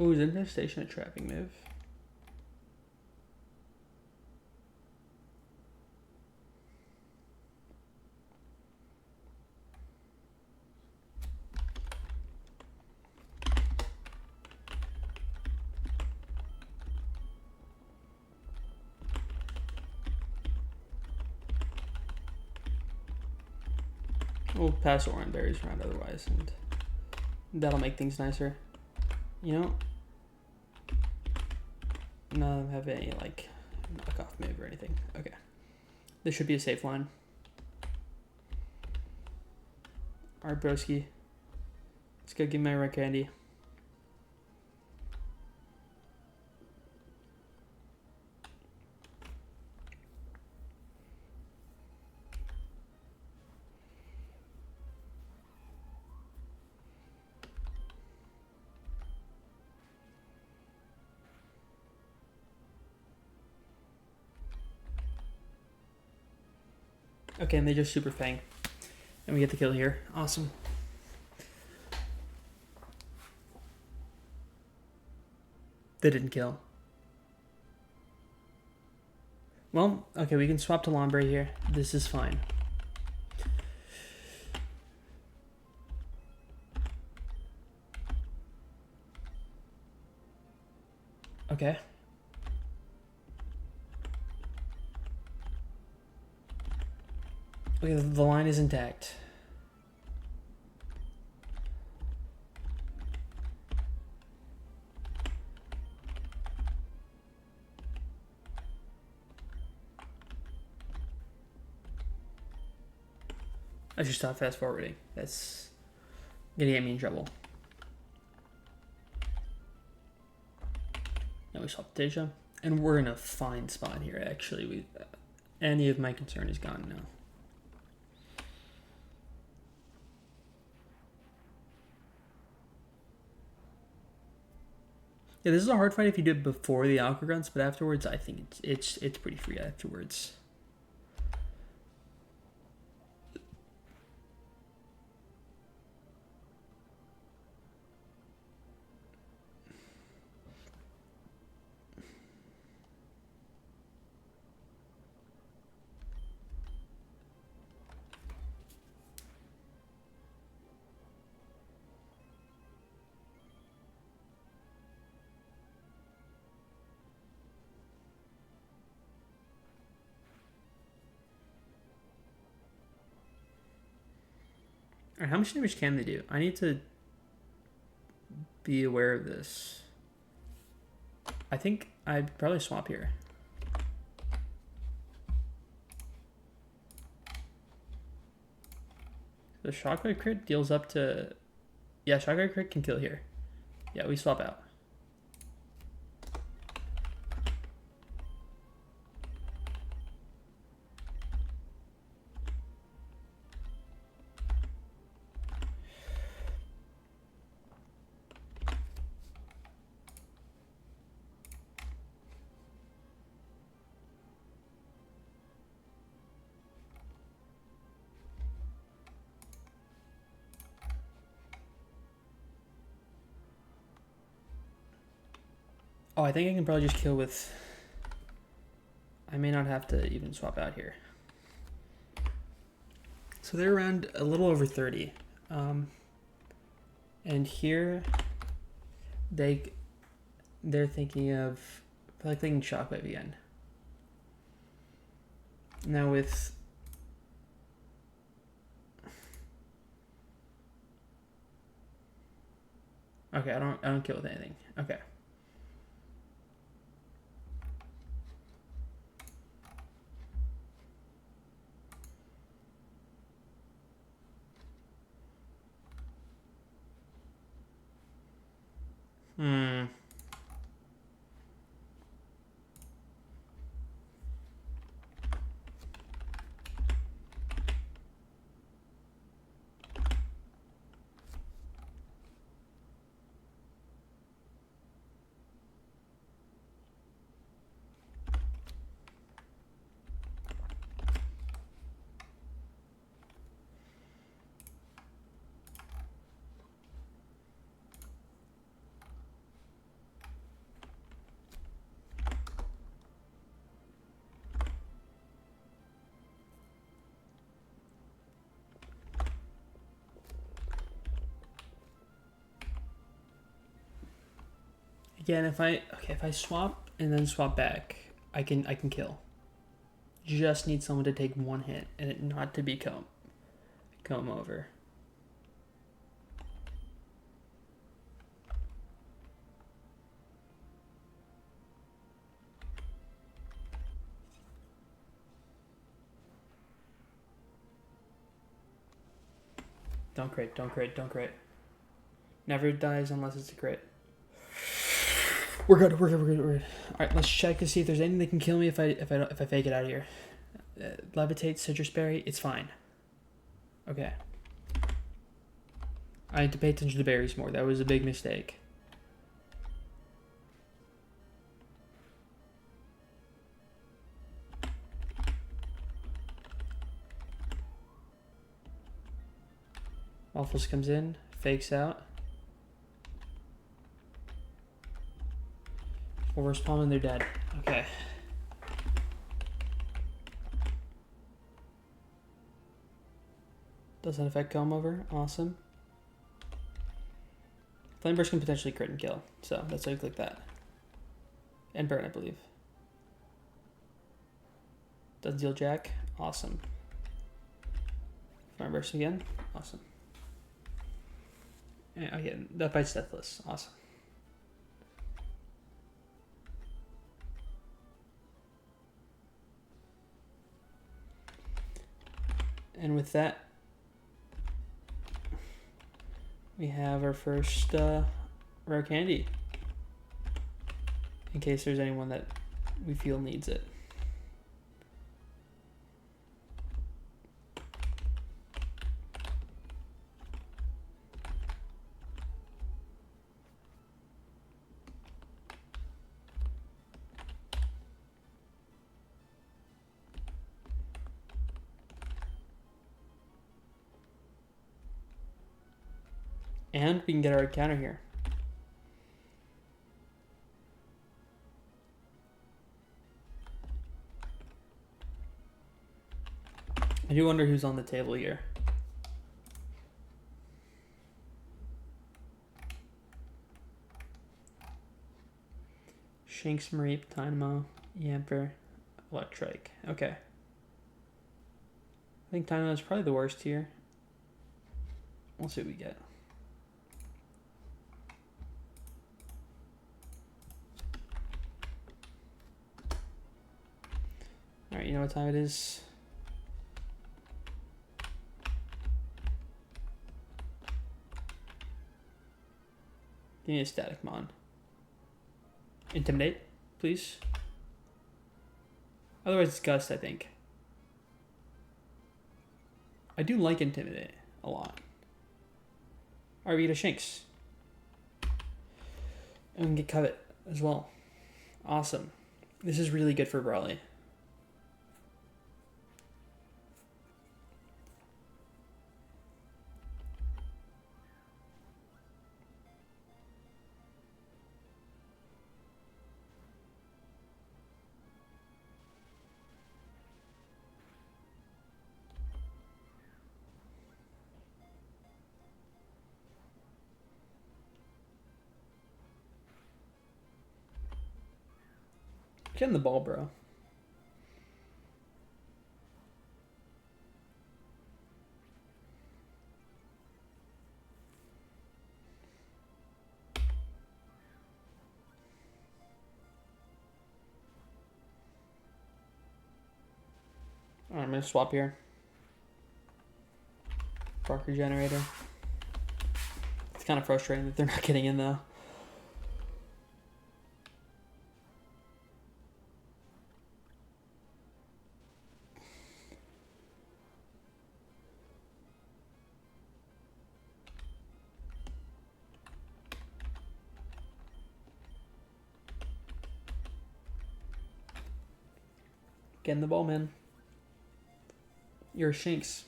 Ooh, is Infestation a trapping move? We'll pass Oran Berries around otherwise, and that'll make things nicer. You know, none of them have any like knockoff move or anything. Okay, this should be a safe line. Alright, broski. Let's go get my red candy. Okay, and they just Super Fang. And we get the kill here. Awesome. They didn't kill. Well, okay, we can swap to Lombre here. This is fine. Okay. Okay, the line is intact. I should stop fast forwarding. That's gonna get me in trouble. Now we swap Deja. And we're in a fine spot here, actually. Any of my concern is gone now. Yeah, this is a hard fight if you do it before the Alcogrunts, but afterwards, I think it's pretty free afterwards. Alright, how much damage can they do? I need to be aware of this. I think I'd probably swap here. The Shockwave crit deals up to... Yeah, Shockwave crit can kill here. Yeah, we swap out. Oh, I think I can probably just kill with... I may not have to even swap out here. So they're around a little over 30. And here, they're thinking of... I feel like they can Shockwave again. Now with... Okay, I don't kill with anything. Okay. Again, if I swap and then swap back, I can kill. Just need someone to take one hit and it not to be comb over. Don't crit, don't crit, don't crit. Never dies unless it's a crit. We're good. All right, let's check to see if there's anything that can kill me if I fake it out of here. Levitate, citrus berry, it's fine. Okay. I need to pay attention to berries more. That was a big mistake. Waffles comes in, fakes out. Force palm and they're dead. Okay. Doesn't affect comb over. Awesome. Flame burst can potentially crit and kill, so that's why you click that. And burn, I believe. Doesn't deal jack. Awesome. Flame burst again. Awesome. Yeah, again, that bites deathless. Awesome. And with that, we have our first rare candy. In case there's anyone that we feel needs it. And we can get our counter here. I do wonder who's on the table here. Shanks, Mareep, Dynamo, Yamper, Electrike. Okay. I think Dynamo is probably the worst here. We'll see what we get. Alright, you know what time it is? Give me a static mon. Intimidate, please. Otherwise it's Gust, I think. I do like Intimidate a lot. Alright, we get a Shanks. And we can get Covet as well. Awesome. This is really good for Brawley. Get in the ball, bro. Alright, I'm gonna swap here. Barker generator. It's kind of frustrating that they're not getting in though. Get in the ball, man. You're a Shanks.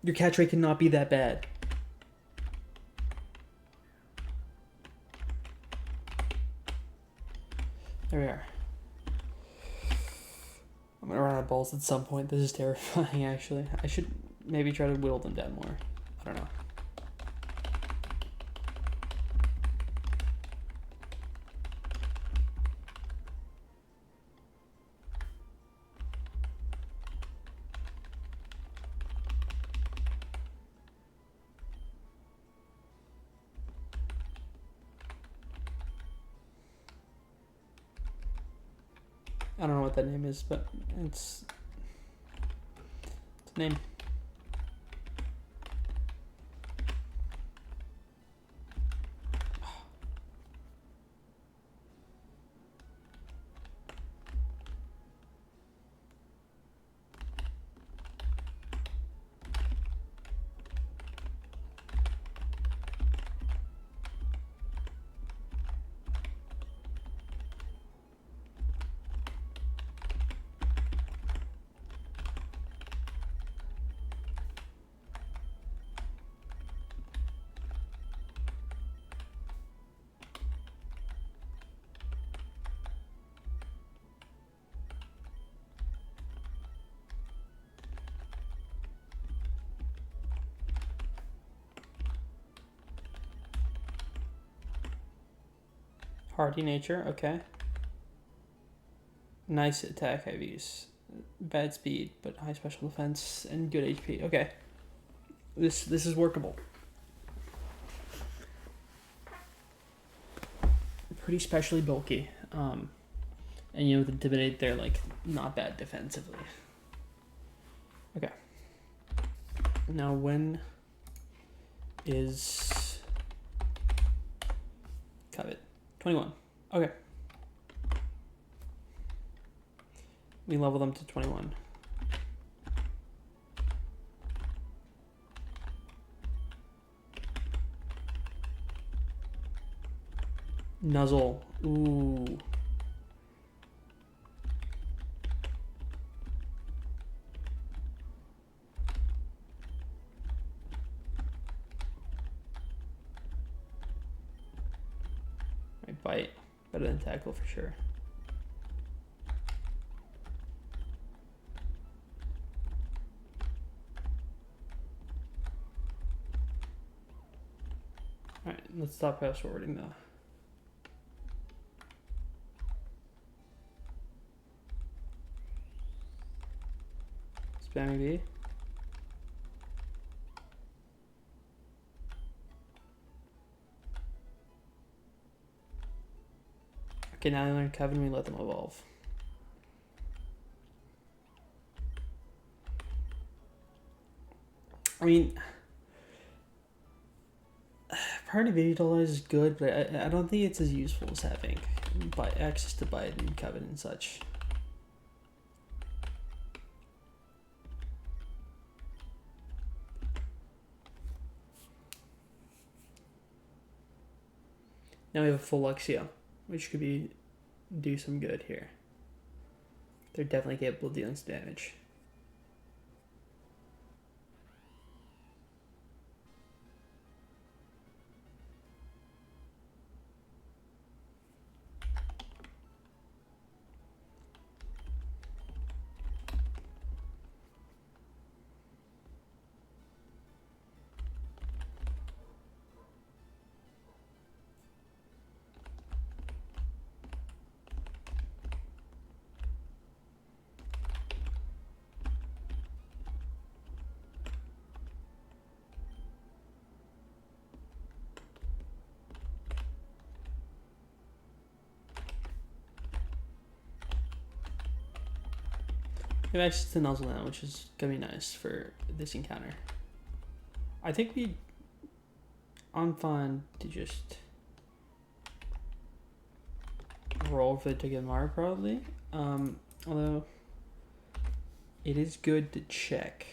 Your catch rate cannot be that bad. There we are. I'm gonna run out of balls at some point. This is terrifying, actually. I should maybe try to whittle them down more. I don't know. I don't know what that name is, but it's a name. Hardy nature, okay. Nice attack heavies. Bad speed, but high special defense and good HP. Okay. This is workable. Pretty specially bulky. And you know, with Intimidate, they're like not bad defensively. Okay. Now when is Covet? 21. Okay. We level them to 21. Nuzzle. Ooh. Bite. Better than tackle for sure. Alright, let's stop fast forwarding though. Spamming B. Okay, now they learn Coven, we let them evolve. I mean, Priority Vigitalize is good, but I don't think it's as useful as having access to Bite and Coven and such. Now we have a full Luxio, which could do some good here. They're definitely capable of dealing some damage. We have access to Nuzzle now, which is gonna be nice for this encounter. I think I'm fine to just roll for the Togemar probably. Although it is good to check.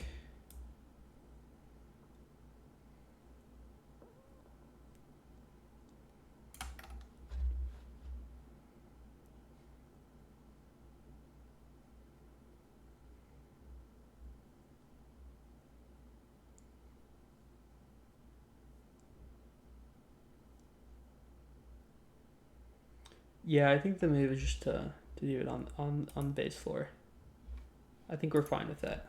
Yeah, I think the move is just to do it on the base floor. I think we're fine with that.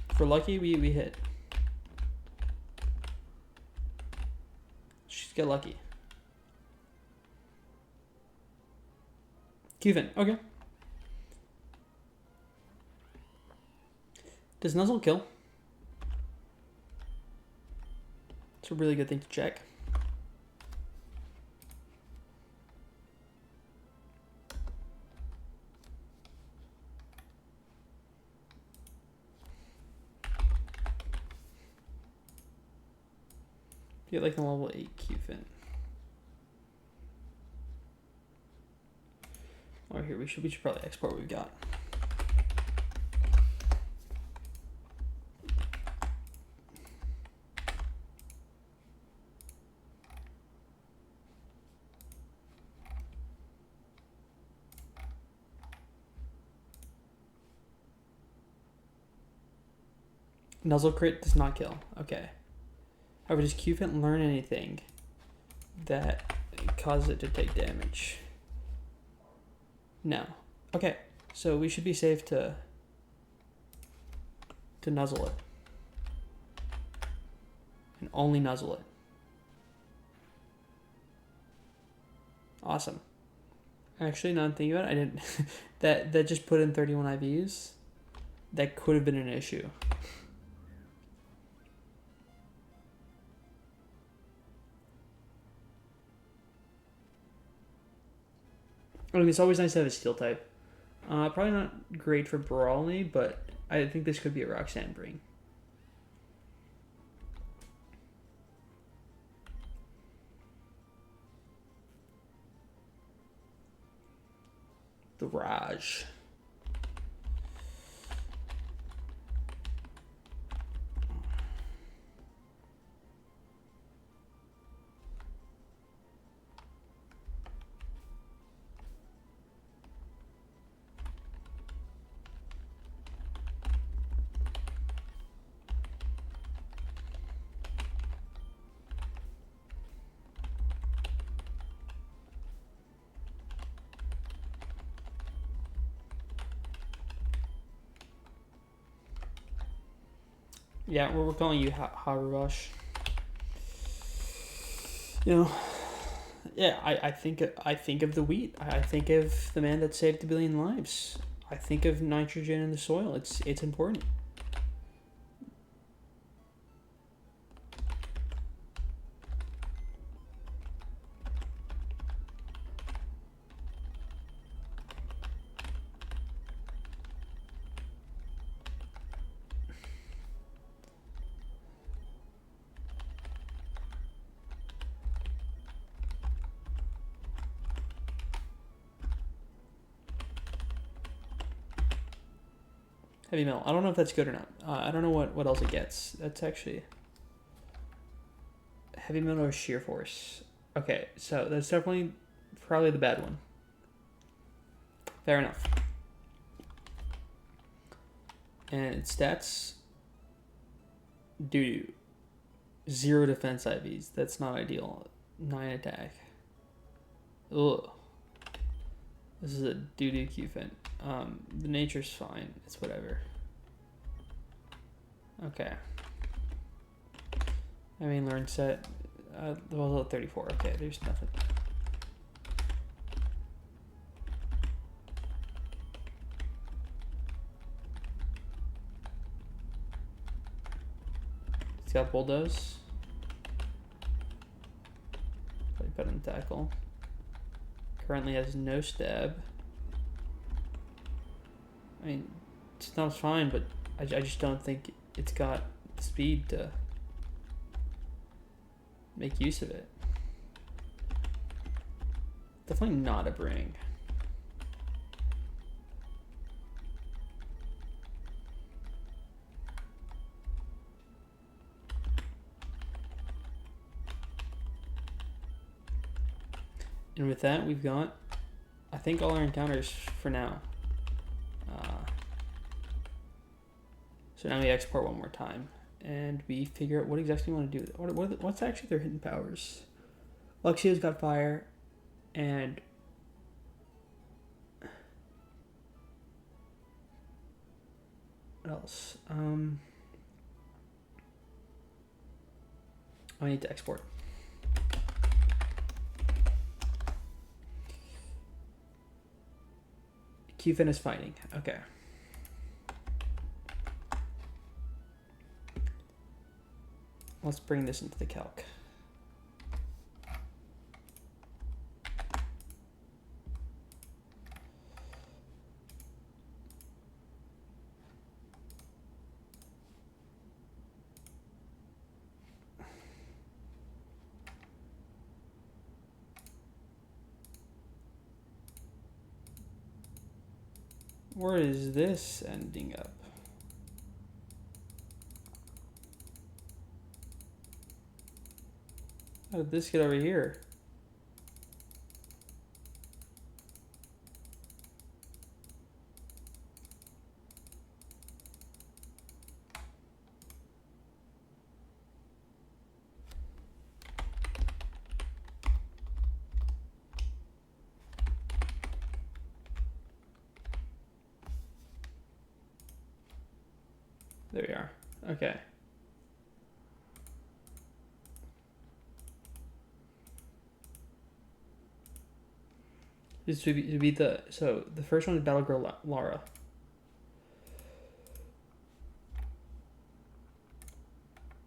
If we're lucky, we hit. Just get lucky. Qfin, okay. Does Nuzzle kill? It's a really good thing to check. Get like a level 8 Qfin. Oh, here we should probably export what we've got. Nuzzle crit does not kill. Okay. However, does Qfin learn anything that causes it to take damage? No. Okay. So we should be safe to nuzzle it. And only nuzzle it. Awesome. Actually, now I'm thinking about it, I didn't that just put in 31 IVs. That could have been an issue. I mean, it's always nice to have a steel type. Probably not great for Brawly, but I think this could be a Roxanne Bring. The Raj. Yeah, we're calling you Harubash. You know, yeah, I think of the wheat. I think of the man that saved a billion lives. I think of nitrogen in the soil. It's important. Heavy metal. I don't know if that's good or not. I don't know what else it gets. That's actually heavy metal or sheer force. Okay, so that's definitely probably the bad one. Fair enough. And its stats do 0 defense IVs. That's not ideal. 9 attack. Ugh. This is a doo-doo Qfin. The nature's fine. It's whatever. Okay. I mean, learn set. The level at 34. Okay, there's nothing. It's got bulldoze. Probably better than tackle. currently has no stab. I mean, it's fine, but I just don't think it's got the speed to make use of it. Definitely not a bring. And with that, we've got, I think, all our encounters for now. So now we export one more time, and we figure out what exactly we want to do. What's actually their hidden powers? Luxio's got fire, and what else? I need to export. Qfin is fighting. Okay. Let's bring this into the calc. Where is this ending up? How did this get over here? There we are. Okay. This would be the, so the first one is Battle Girl Lara.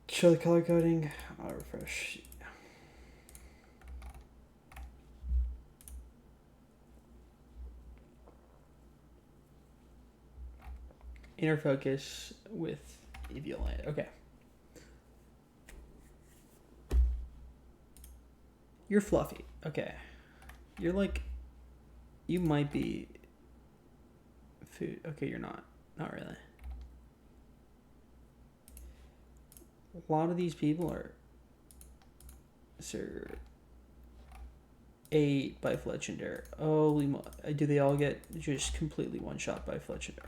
Show the color coding. I'll refresh. Inner focus with Eviolite. Okay. You're fluffy. Okay. You're like, you might be food. Okay, you're not. Not really. A lot of these people are Sir 8 by Fletchender. Holy mo, do they all get just completely one shot by Fletchender?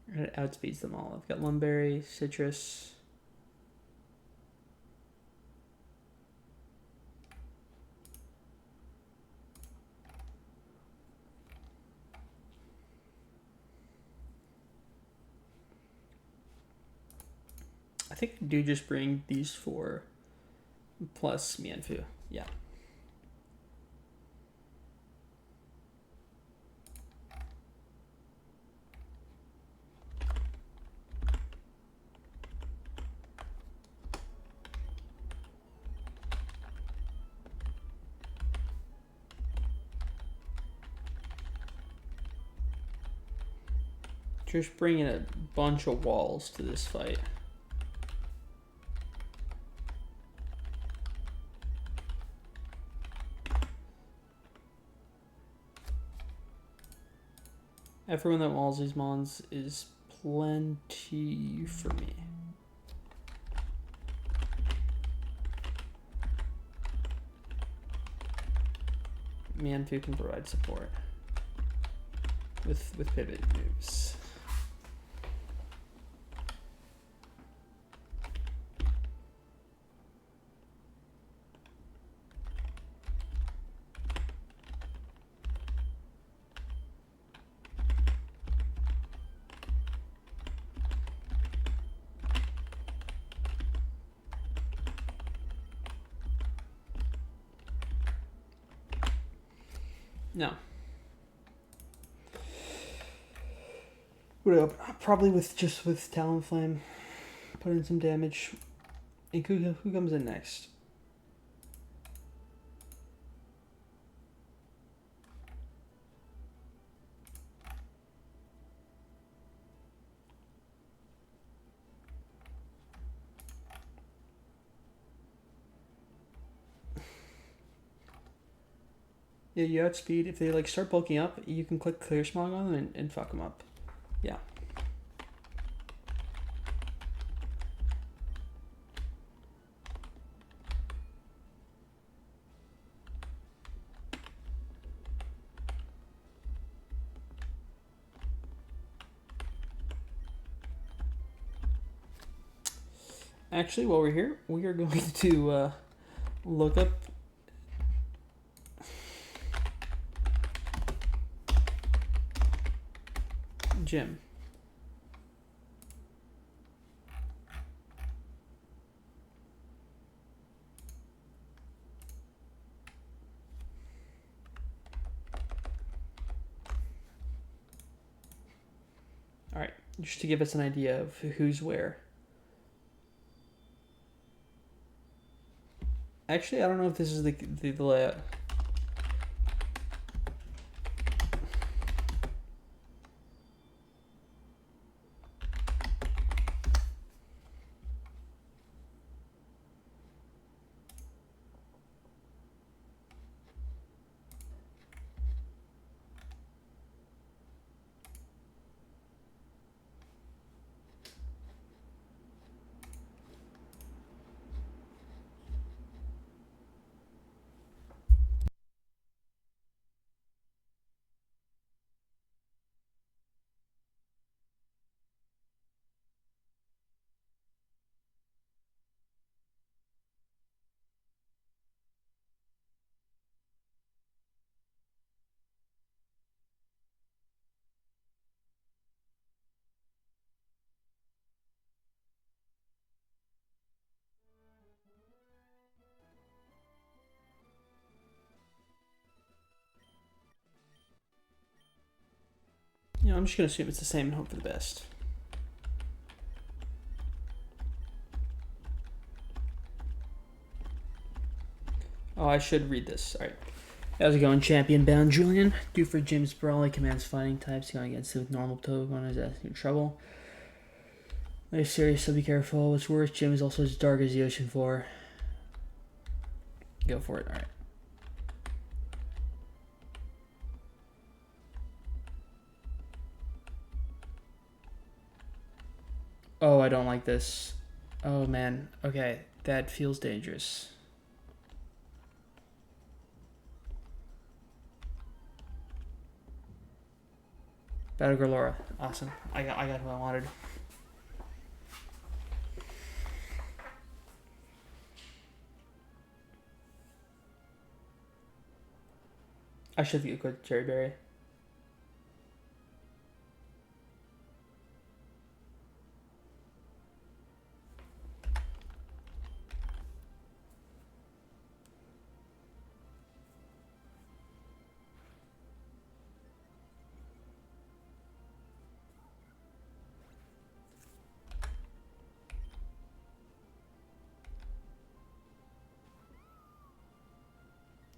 And it outspeeds them all. I've got Lumberry, Citrus. I think I do just bring these 4 plus Mianfu. Yeah. Just bringing a bunch of walls to this fight. Everyone that walls these mons is plenty for me. Mianfu can provide support with pivot moves. No. What do I open up? Probably with Talonflame. Put in some damage. And who comes in next? Yeah, you outspeed. If they like start bulking up, you can click Clear Smog on them and fuck them up. Yeah. Actually, while we're here, we are going to look up Jim. All right, just to give us an idea of who's where. Actually, I don't know if this is the layout. You know, I'm just gonna assume it's the same and hope for the best. Oh, I should read this. All right. How's it going, Champion Bound Julian? Due for Jim's Brawley commands fighting types. Going against it with normal Pokemon is asking trouble. They're serious, so be careful. What's worse, Jim is also as dark as the ocean floor. Go for it. All right. Oh, I don't like this. Oh, man. Okay, that feels dangerous. Battle Galora. Awesome. I got who I wanted. I should get a quick Cherry Berry.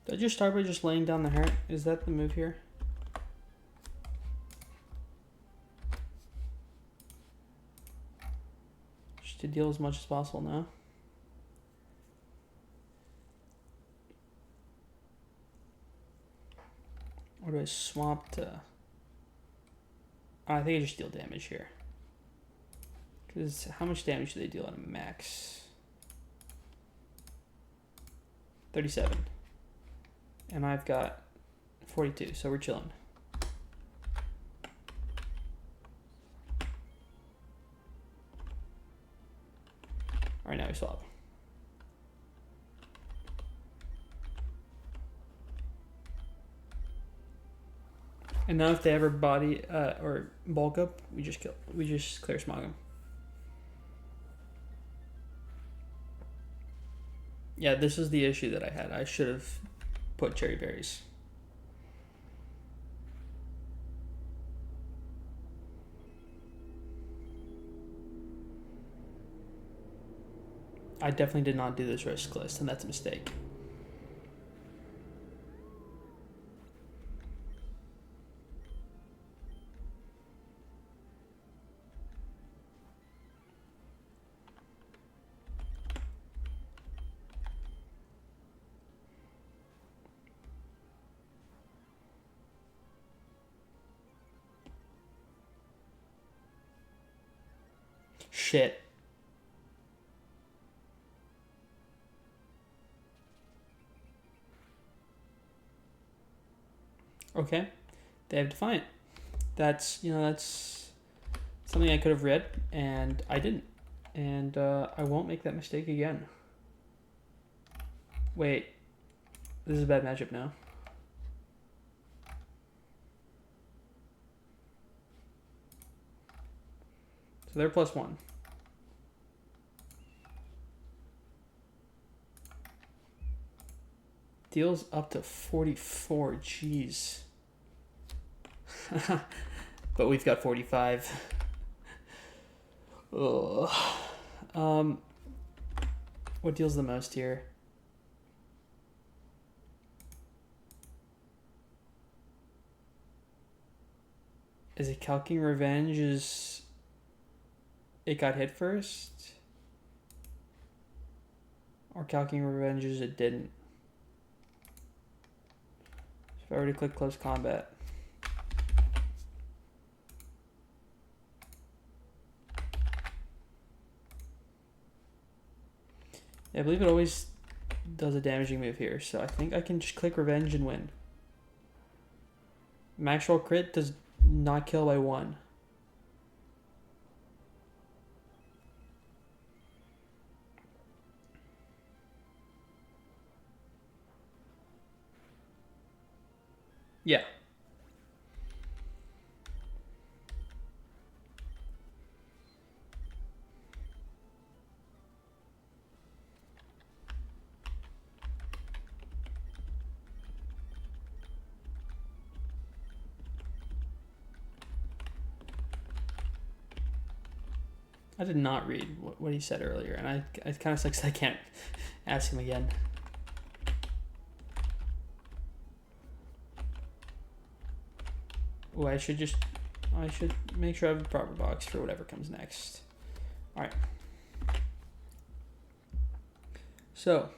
Did I just start by just laying down the heart? Is that the move here? Just to deal as much as possible now. Or do I swap to... Oh, I think I just deal damage here. Because how much damage do they deal at a max? 37. And I've got 42, so we're chilling. All right, now we swap. And now if they ever body or bulk up, we just clear smog them. Yeah, this is the issue that I had. I should have put cherry berries. I definitely did not do this risk list, and that's a mistake. Shit. Okay. They have Defiant. That's, that's something I could have read, and I didn't. And I won't make that mistake again. Wait. This is a bad matchup now. So they're +1. Deals up to 44. Jeez. But we've got 45. Ugh. What deals the most here? Is it Calking Revenge? Is it got hit first? Or Calking Revenge is it didn't? So if I were to click Close Combat. Yeah, I believe it always does a damaging move here, so I think I can just click Revenge and win. Max roll crit does not kill by 1. Yeah. I did not read what he said earlier, and it kind of sucks I can't ask him again. Oh, I should make sure I have a proper box for whatever comes next. All right. So,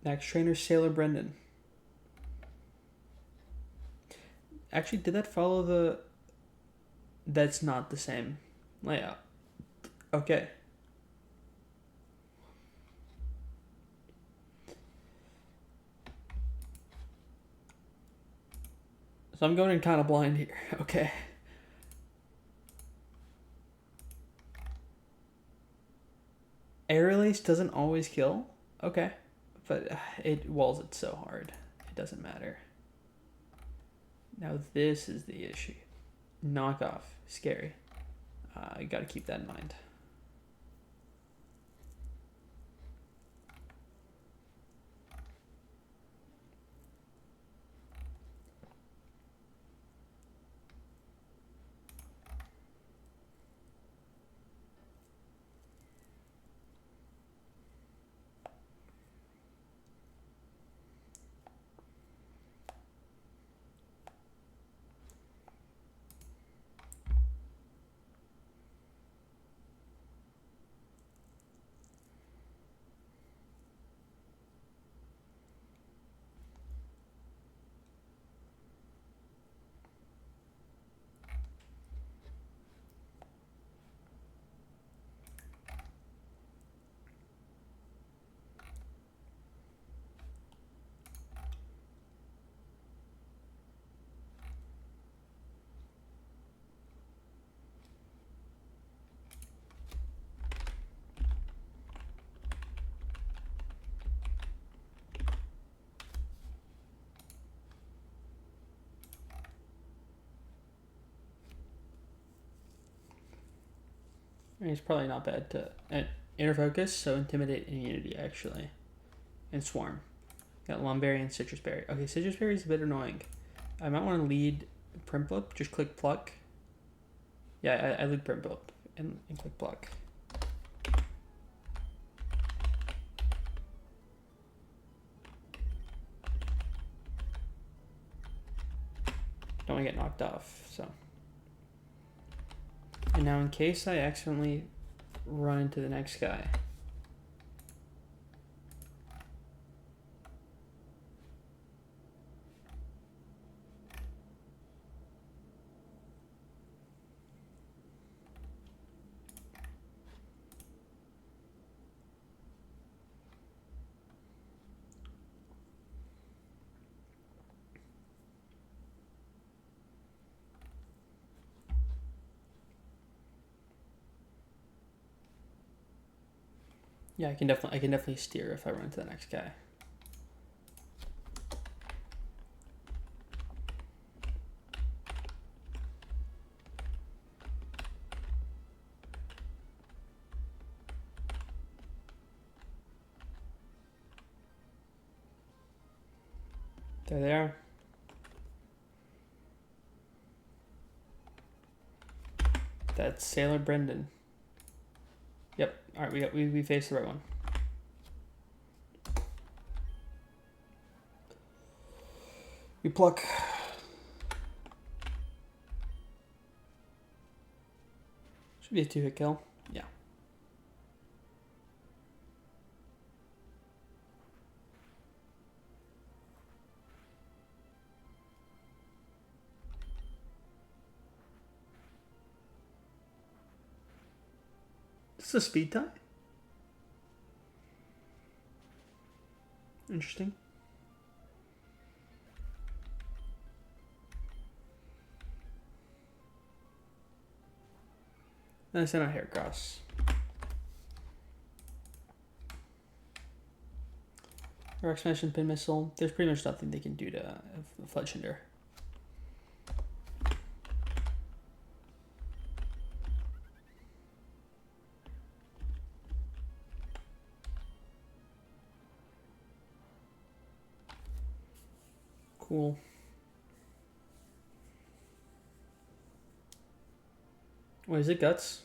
next trainer, Sailor Brendan. Actually, did that follow the... That's not the same layout. Okay. So I'm going in kind of blind here. Okay. Air release doesn't always kill. Okay. But it walls it so hard. It doesn't matter. Now this is the issue. Knockoff. Scary. You got to keep that in mind. I mean, it's probably not bad to inner focus, so intimidate and unity actually, and swarm. Got Lumberry and Citrus Berry. Okay, Citrus Berry is a bit annoying. I might want to lead Primplip. Just click Pluck. Yeah, I lead Primplip and click Pluck. want to get knocked off. So, and now in case I accidentally run into the next guy. Yeah, I can definitely steer if I run into the next guy. There they are. That's Sailor Brendan. Yep. All right, we faced the right one. We pluck. Should be a 2-hit kill. Yeah. This is a speed tie? Interesting. Then I sent out Heracross. Rock Smash and Pin Missile. There's pretty much nothing they can do to Fletchinder. Cool. What is it, Guts?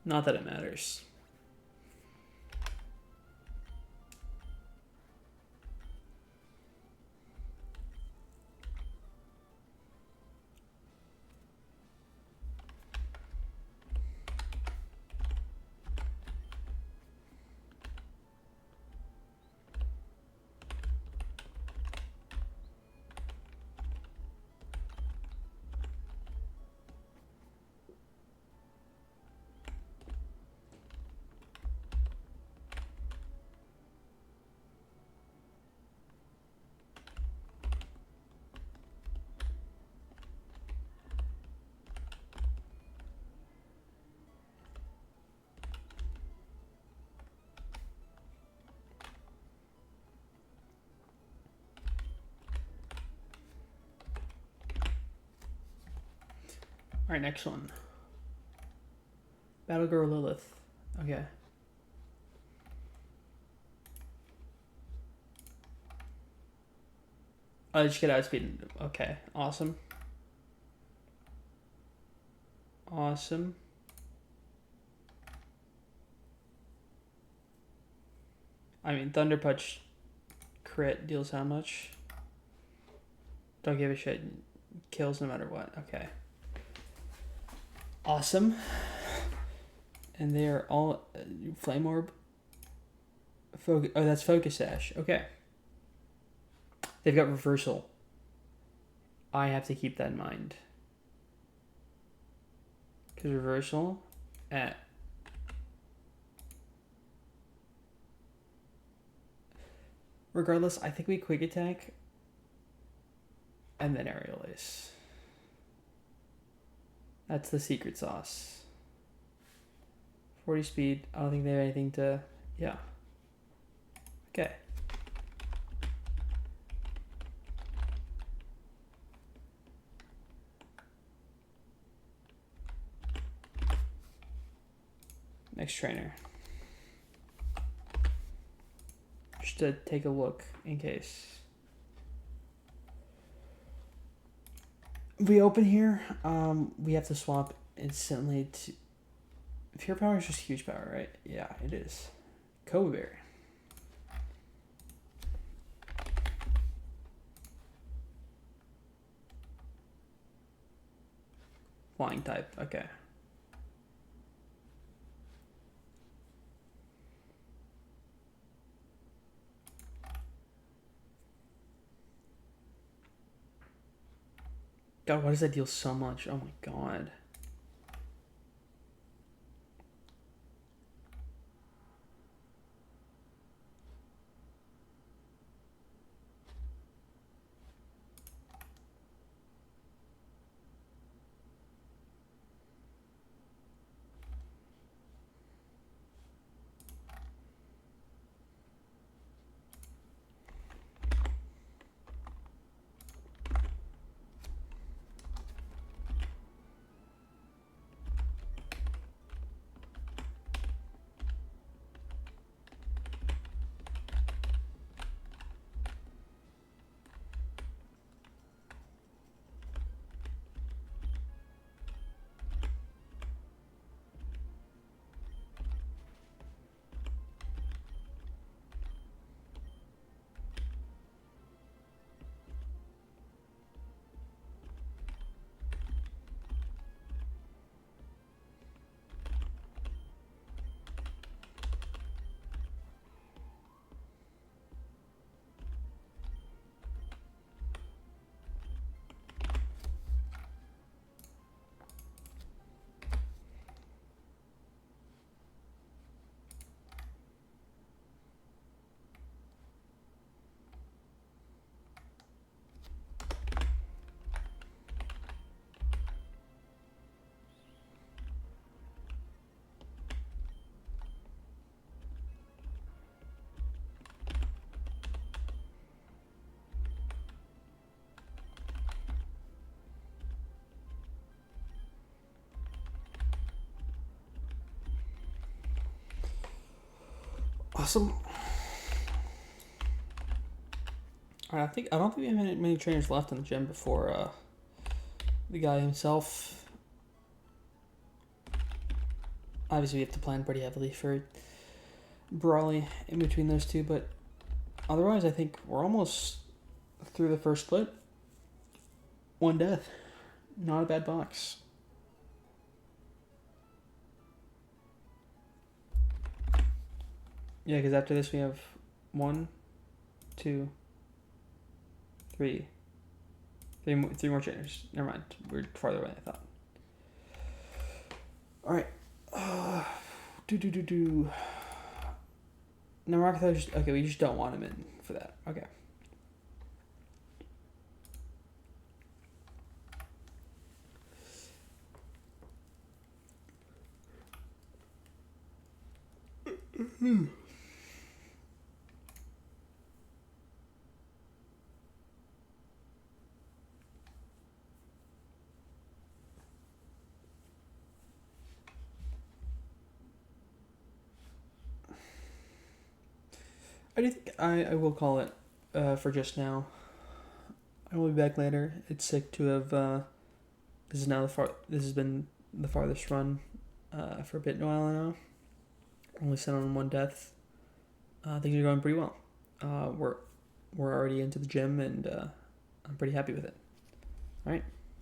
Not that it matters. Alright, next one. Battle Girl Lilith. Okay. Oh, just get outspeed. Okay, awesome. Awesome. I mean, Thunder Punch crit deals how much? Don't give a shit. Kills no matter what. Okay. Awesome. And they are all Flame Orb. Oh, that's Focus Sash. Okay. They've got Reversal. I have to keep that in mind. Because Reversal at... Regardless, I think we Quick Attack and then Aerial Ace. That's the secret sauce. 40 speed. I don't think they have anything to... Yeah. Okay. Next trainer. Just to take a look in case. If we open here, we have to swap instantly to Pure power is just huge power, right? Yeah, it is. Kobe Berry. Flying type, okay. God, why does that deal so much? Oh my god. Awesome. Alright, I don't think we have many trainers left in the gym before the guy himself. Obviously, we have to plan pretty heavily for Brawley in between those two, but otherwise, I think we're almost through the first split. One death. Not a bad box. Yeah, because after this we have 1, 2, 3. Three more trainers. Never mind. We're farther away than I thought. Alright. No, Rockethrow, okay, we just don't want him in for that. Okay. I do think I will call it for just now. I will be back later. It's sick to have. This has been the farthest run for a bit in a while now. Only set on 1 death. Things are going pretty well. We're already into the gym and I'm pretty happy with it. All right.